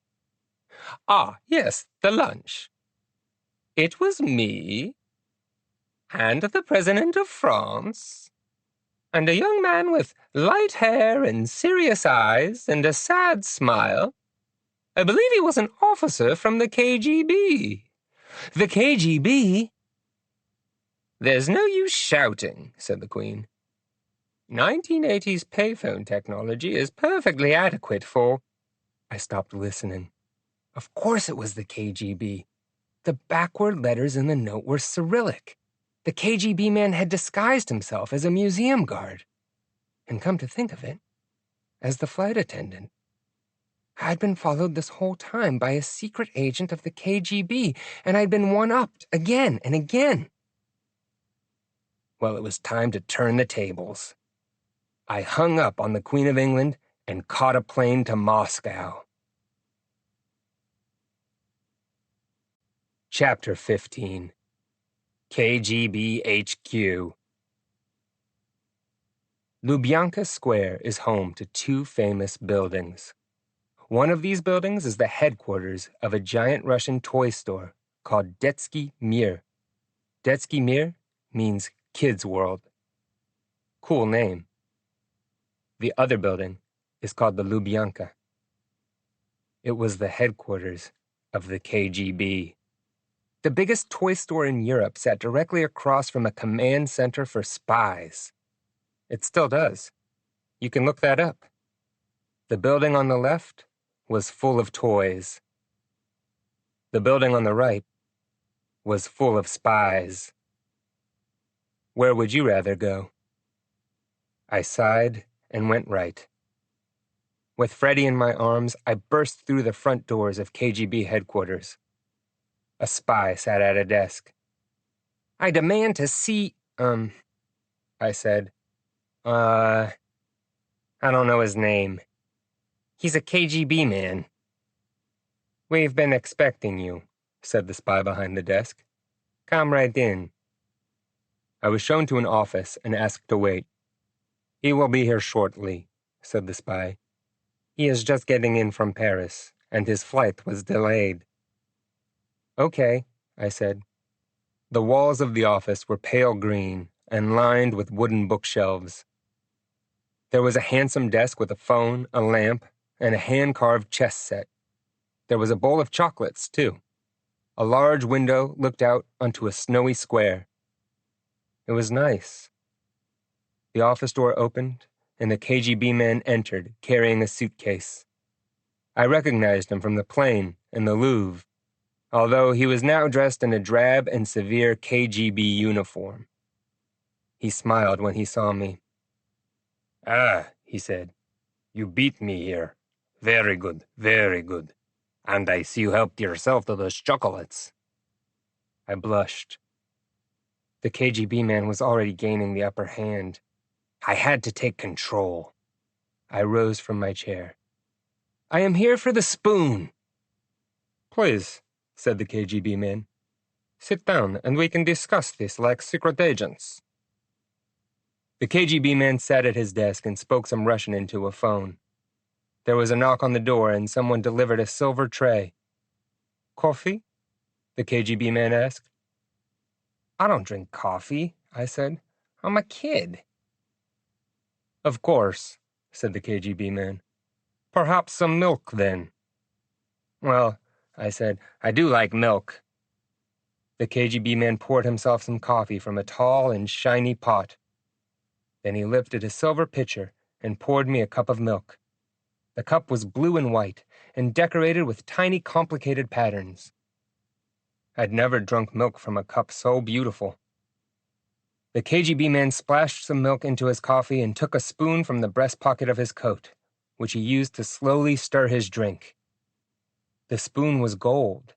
Ah, yes, the lunch. It was me, and the President of France, and a young man with light hair and serious eyes and a sad smile. I believe he was an officer from the KGB. The KGB? There's no use shouting, said the Queen. 1980s payphone technology is perfectly adequate for... I stopped listening. Of course it was the KGB. The backward letters in the note were Cyrillic. The KGB man had disguised himself as a museum guard. And come to think of it, as the flight attendant. I'd been followed this whole time by a secret agent of the KGB, and I'd been one-upped again and again. Well, it was time to turn the tables. I hung up on the Queen of England and caught a plane to Moscow. Chapter 15. KGB HQ. Lubyanka Square is home to two famous buildings. One of these buildings is the headquarters of a giant Russian toy store called Detsky Mir. Detsky Mir means Kids World. Cool name. The other building is called the Lubyanka. It was the headquarters of the KGB. The biggest toy store in Europe sat directly across from a command center for spies. It still does. You can look that up. The building on the left was full of toys. The building on the right was full of spies. Where would you rather go? I sighed and went right. With Freddie in my arms, I burst through the front doors of KGB headquarters. A spy sat at a desk. I demand to see, I said. I don't know his name. He's a KGB man. We've been expecting you, said the spy behind the desk. Come right in. I was shown to an office and asked to wait. He will be here shortly, said the spy. He is just getting in from Paris, and his flight was delayed. Okay, I said. The walls of the office were pale green and lined with wooden bookshelves. There was a handsome desk with a phone, a lamp, and a hand-carved chess set. There was a bowl of chocolates, too. A large window looked out onto a snowy square. It was nice. The office door opened, and the KGB man entered, carrying a suitcase. I recognized him from the plane and the Louvre, although he was now dressed in a drab and severe KGB uniform. He smiled when he saw me. Ah, he said, you beat me here. Very good, very good. And I see you helped yourself to those chocolates. I blushed. The KGB man was already gaining the upper hand. I had to take control. I rose from my chair. I am here for the spoon. Please, said the KGB man. Sit down and we can discuss this like secret agents. The KGB man sat at his desk and spoke some Russian into a phone. There was a knock on the door and someone delivered a silver tray. Coffee? The KGB man asked. I don't drink coffee, I said. I'm a kid. Of course, said the KGB man. Perhaps some milk, then. Well, I said, I do like milk. The KGB man poured himself some coffee from a tall and shiny pot. Then he lifted a silver pitcher and poured me a cup of milk. The cup was blue and white and decorated with tiny complicated patterns. I'd never drunk milk from a cup so beautiful. The KGB man splashed some milk into his coffee and took a spoon from the breast pocket of his coat, which he used to slowly stir his drink. The spoon was gold,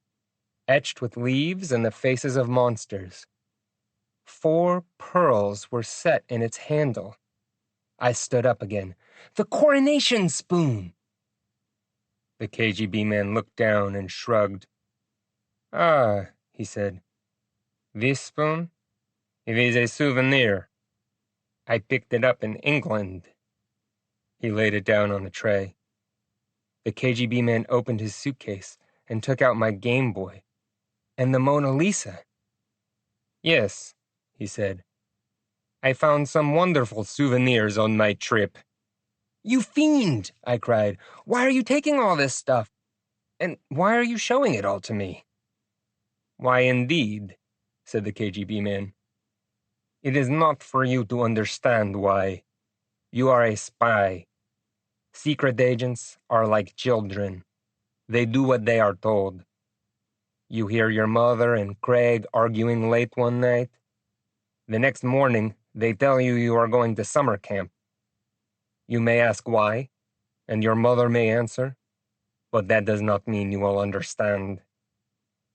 etched with leaves and the faces of monsters. 4 pearls were set in its handle. I stood up again. The coronation spoon! The KGB man looked down and shrugged. Ah, he said. This spoon? It is a souvenir. I picked it up in England. He laid it down on the tray. The KGB man opened his suitcase and took out my Game Boy. And the Mona Lisa. Yes, he said. I found some wonderful souvenirs on my trip. You fiend, I cried. Why are you taking all this stuff? And why are you showing it all to me? Why, indeed, said the KGB man. It is not for you to understand why. You are a spy. Secret agents are like children. They do what they are told. You hear your mother and Craig arguing late one night. The next morning, they tell you you are going to summer camp. You may ask why, and your mother may answer, but that does not mean you will understand.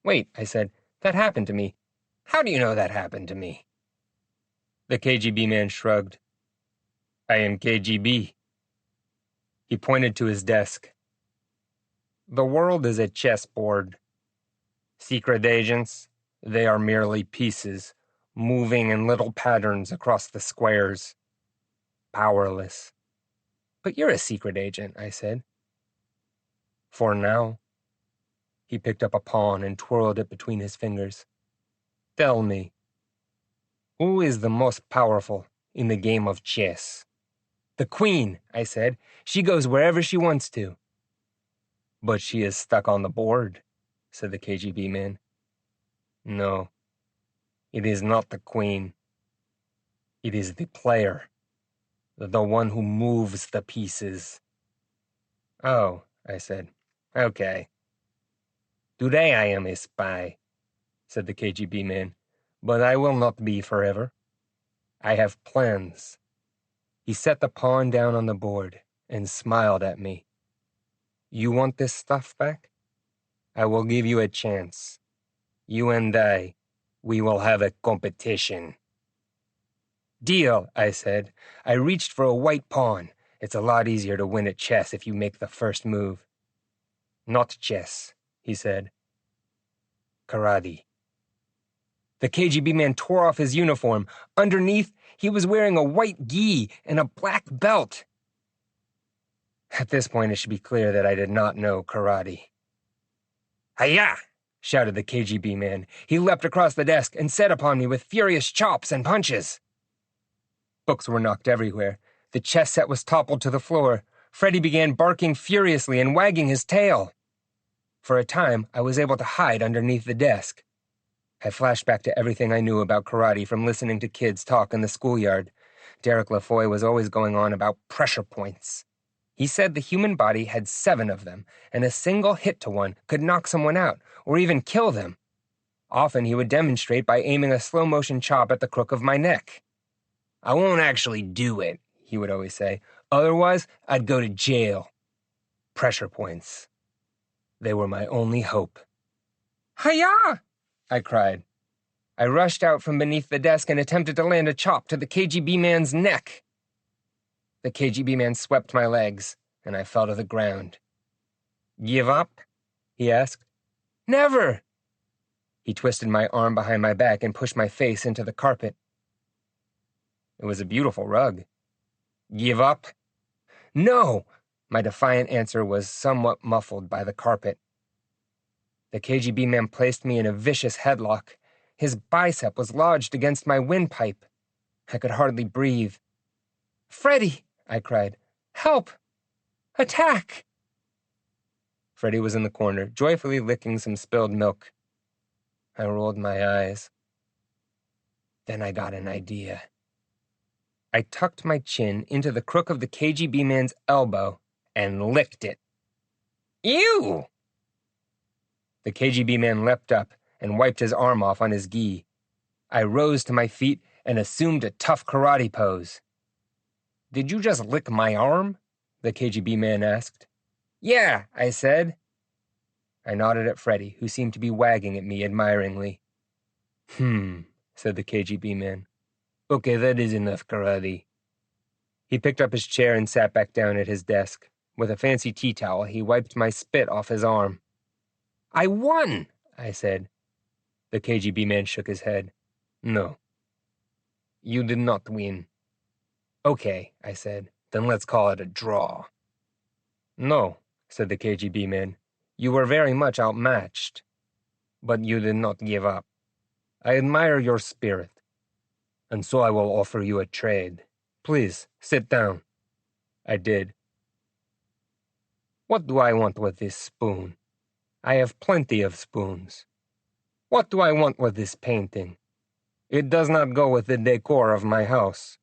Wait, I said, that happened to me. How do you know that happened to me? The KGB man shrugged. I am KGB. He pointed to his desk. The world is a chessboard. Secret agents, they are merely pieces, moving in little patterns across the squares. Powerless. But you're a secret agent, I said. For now. He picked up a pawn and twirled it between his fingers. Tell me, who is the most powerful in the game of chess? The queen, I said. She goes wherever she wants to. But she is stuck on the board, said the KGB man. No, it is not the queen. It is the player, the one who moves the pieces. Oh, I said. Okay. Today I am a spy, said the KGB man, but I will not be forever. I have plans. He set the pawn down on the board and smiled at me. You want this stuff back? I will give you a chance. You and I, we will have a competition. Deal, I said. I reached for a white pawn. It's a lot easier to win at chess if you make the first move. Not chess, he said. Karate. The KGB man tore off his uniform. Underneath, he was wearing a white gi and a black belt. At this point, it should be clear that I did not know karate. Hi-ya! Shouted the KGB man. He leapt across the desk and set upon me with furious chops and punches. Books were knocked everywhere. The chess set was toppled to the floor. Freddy began barking furiously and wagging his tail. For a time, I was able to hide underneath the desk. I flashed back to everything I knew about karate from listening to kids talk in the schoolyard. Derek LaFoy was always going on about pressure points. He said the human body had 7 of them, and a single hit to one could knock someone out, or even kill them. Often he would demonstrate by aiming a slow-motion chop at the crook of my neck. I won't actually do it, he would always say. Otherwise, I'd go to jail. Pressure points. They were my only hope. Hi-ya! I cried. I rushed out from beneath the desk and attempted to land a chop to the KGB man's neck. The KGB man swept my legs, and I fell to the ground. Give up? He asked. Never! He twisted my arm behind my back and pushed my face into the carpet. It was a beautiful rug. Give up? No! My defiant answer was somewhat muffled by the carpet. The KGB man placed me in a vicious headlock. His bicep was lodged against my windpipe. I could hardly breathe. Freddy! I cried. Help! Attack! Freddy was in the corner, joyfully licking some spilled milk. I rolled my eyes. Then I got an idea. I tucked my chin into the crook of the KGB man's elbow and licked it. Ew! The KGB man leapt up and wiped his arm off on his gi. I rose to my feet and assumed a tough karate pose. Did you just lick my arm? The KGB man asked. Yeah, I said. I nodded at Freddy, who seemed to be wagging at me admiringly. Said the KGB man. Okay, that is enough karate. He picked up his chair and sat back down at his desk. With a fancy tea towel, he wiped my spit off his arm. I won, I said. The KGB man shook his head. No. You did not win. Okay, I said. Then let's call it a draw. No, said the KGB man. You were very much outmatched. But you did not give up. I admire your spirit. And so I will offer you a trade. Please, sit down. I did. What do I want with this spoon? I have plenty of spoons. What do I want with this painting? It does not go with the decor of my house.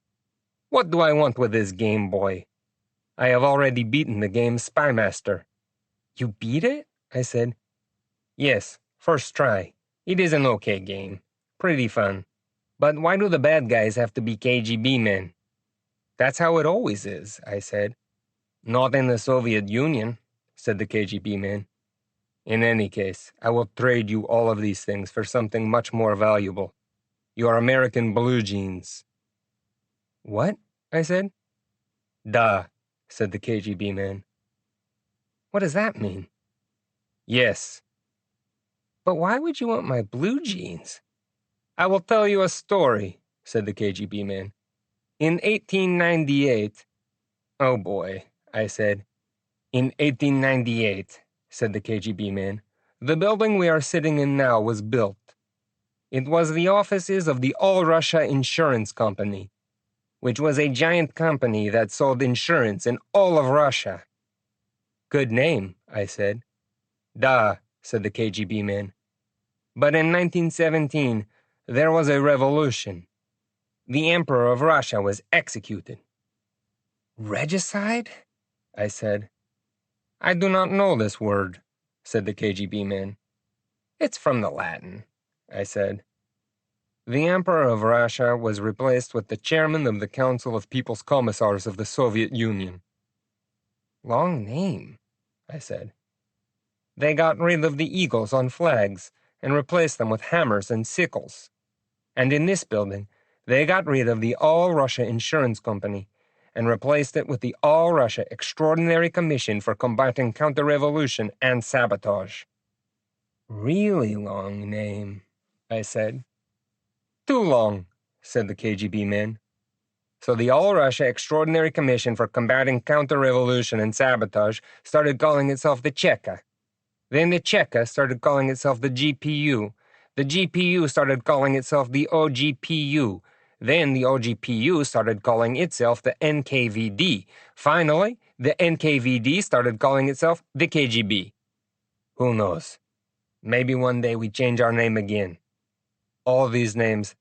What do I want with this Game Boy? I have already beaten the game Spymaster. You beat it? I said. Yes, first try. It is an okay game. Pretty fun. But why do the bad guys have to be KGB men? That's how it always is, I said. Not in the Soviet Union, said the KGB man. In any case, I will trade you all of these things for something much more valuable. Your American blue jeans. What? I said. Duh, said the KGB man. What does that mean? Yes. But why would you want my blue jeans? I will tell you a story, said the KGB man. In 1898... Oh boy, I said. In 1898, said the KGB man, the building we are sitting in now was built. It was the offices of the All Russia Insurance Company, which was a giant company that sold insurance in all of Russia. Good name, I said. Duh, said the KGB man. But in 1917, there was a revolution. The Emperor of Russia was executed. Regicide? I said. I do not know this word, said the KGB man. It's from the Latin, I said. The Emperor of Russia was replaced with the chairman of the Council of People's Commissars of the Soviet Union. Long name, I said. They got rid of the eagles on flags and replaced them with hammers and sickles. And in this building, they got rid of the All-Russia Insurance Company and replaced it with the All-Russia Extraordinary Commission for Combating Counter-Revolution and Sabotage. Really long name, I said. Too long, said the KGB man. So the All-Russia Extraordinary Commission for Combating Counter-Revolution and Sabotage started calling itself the Cheka. Then the Cheka started calling itself the GPU. The GPU started calling itself the OGPU. Then the OGPU started calling itself the NKVD. Finally, the NKVD started calling itself the KGB. Who knows? Maybe one day we change our name again. All these names,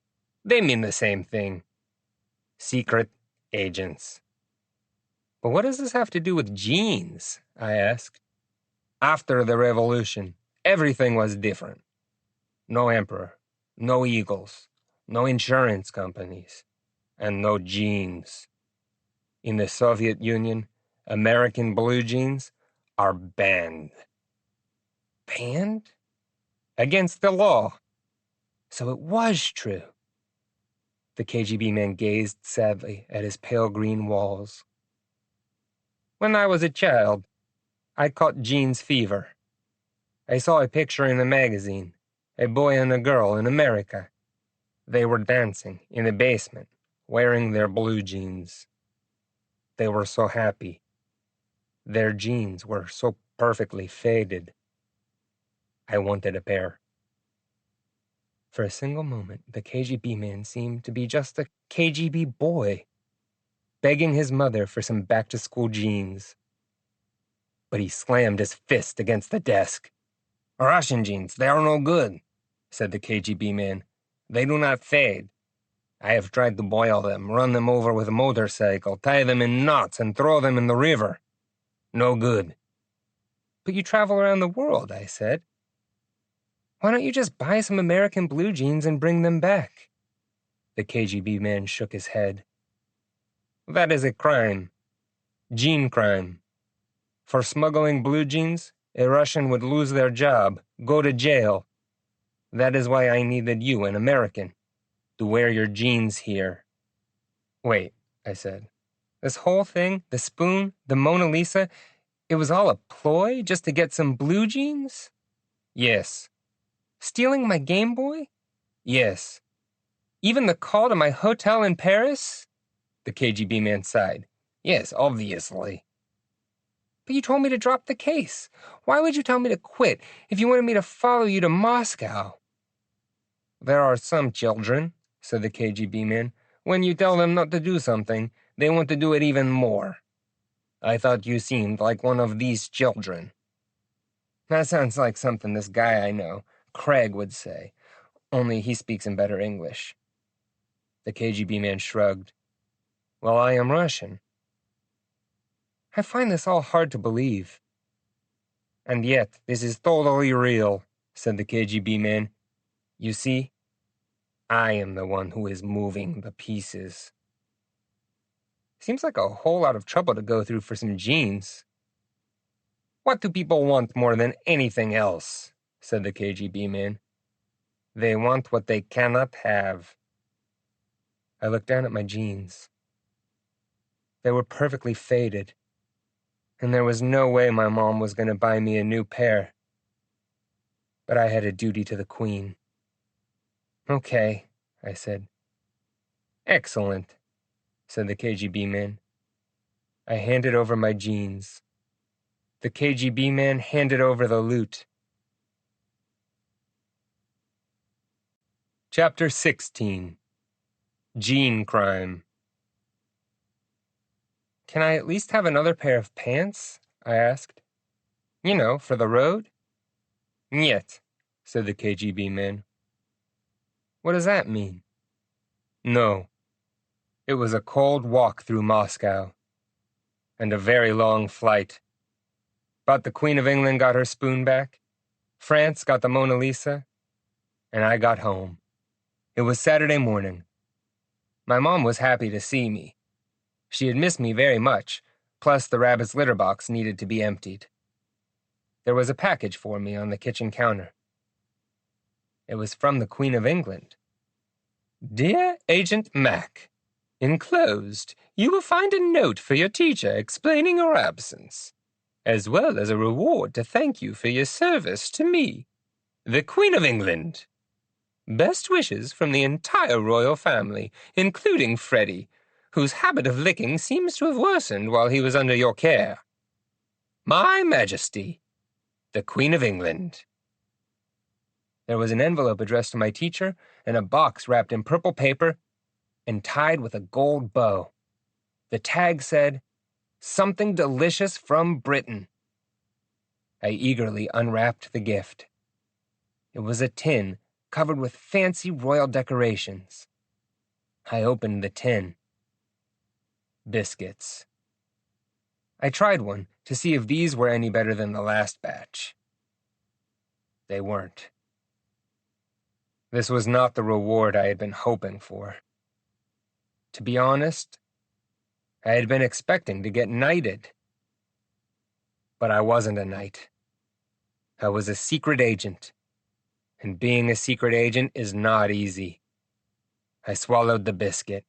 they mean the same thing. Secret agents. But what does this have to do with genes? I asked. After the revolution, everything was different. No emperor, no eagles, no insurance companies, and no genes. In the Soviet Union, American blue jeans are banned. Banned? Against the law. So it was true. The KGB man gazed sadly at his pale green walls. When I was a child, I caught jeans fever. I saw a picture in a magazine, a boy and a girl in America. They were dancing in a basement, wearing their blue jeans. They were so happy. Their jeans were so perfectly faded. I wanted a pair. For a single moment, the KGB man seemed to be just a KGB boy, begging his mother for some back-to-school jeans. But he slammed his fist against the desk. Russian jeans, they are no good, said the KGB man. They do not fade. I have tried to boil them, run them over with a motorcycle, tie them in knots, and throw them in the river. No good. But you travel around the world, I said. Why don't you just buy some American blue jeans and bring them back? The KGB man shook his head. That is a crime. Jean crime. For smuggling blue jeans, a Russian would lose their job, go to jail. That is why I needed you, an American, to wear your jeans here. Wait, I said. This whole thing, the spoon, the Mona Lisa, it was all a ploy just to get some blue jeans? Yes. Stealing my Game Boy? Yes. Even the call to my hotel in Paris? The KGB man sighed. Yes, obviously. But you told me to drop the case. Why would you tell me to quit if you wanted me to follow you to Moscow? There are some children, said the KGB man. When you tell them not to do something, they want to do it even more. I thought you seemed like one of these children. That sounds like something this guy I know, Craig, would say, only he speaks in better English. The KGB man shrugged. Well, I am Russian. I find this all hard to believe. And yet, this is totally real, said the KGB man. You see, I am the one who is moving the pieces. Seems like a whole lot of trouble to go through for some jeans. What do people want more than anything else? Said the KGB man. They want what they cannot have. I looked down at my jeans. They were perfectly faded, and there was no way my mom was going to buy me a new pair. But I had a duty to the Queen. Okay, I said. Excellent, said the KGB man. I handed over my jeans. The KGB man handed over the loot. Chapter 16. Gene Crime. Can I at least have another pair of pants? I asked. You know, for the road? Niet, said the KGB man. What does that mean? No. It was a cold walk through Moscow, and a very long flight. But the Queen of England got her spoon back, France got the Mona Lisa, and I got home. It was Saturday morning. My mom was happy to see me. She had missed me very much, plus the rabbit's litter box needed to be emptied. There was a package for me on the kitchen counter. It was from the Queen of England. Dear Agent Mac, enclosed, you will find a note for your teacher explaining your absence, as well as a reward to thank you for your service to me, the Queen of England. Best wishes from the entire royal family, including Freddie, whose habit of licking seems to have worsened while he was under your care. My Majesty, the Queen of England. There was an envelope addressed to my teacher and a box wrapped in purple paper and tied with a gold bow. The tag said, "Something delicious from Britain." I eagerly unwrapped the gift. It was a tin covered with fancy royal decorations. I opened the tin. Biscuits. I tried one to see if these were any better than the last batch. They weren't. This was not the reward I had been hoping for. To be honest, I had been expecting to get knighted. But I wasn't a knight. I was a secret agent. And being a secret agent is not easy. I swallowed the biscuit.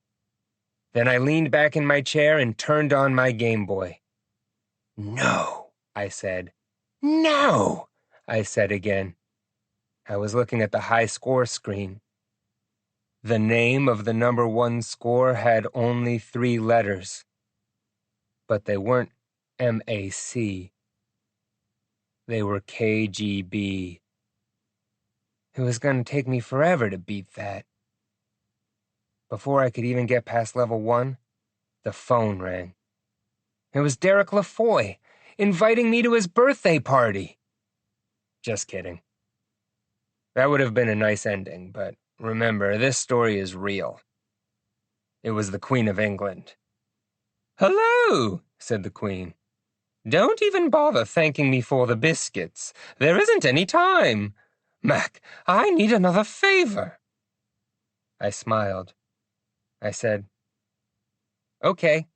Then I leaned back in my chair and turned on my Game Boy. No, I said. No, I said again. I was looking at the high score screen. The name of the number 1 score had only 3 letters. But they weren't MAC. They were KGB. It was going to take me forever to beat that. Before I could even get past level 1, the phone rang. It was Derek LaFoy, inviting me to his birthday party. Just kidding. That would have been a nice ending, but remember, this story is real. It was the Queen of England. "Hello," said the Queen. "Don't even bother thanking me for the biscuits. There isn't any time. Mac, I need another favor." I smiled. I said, "Okay."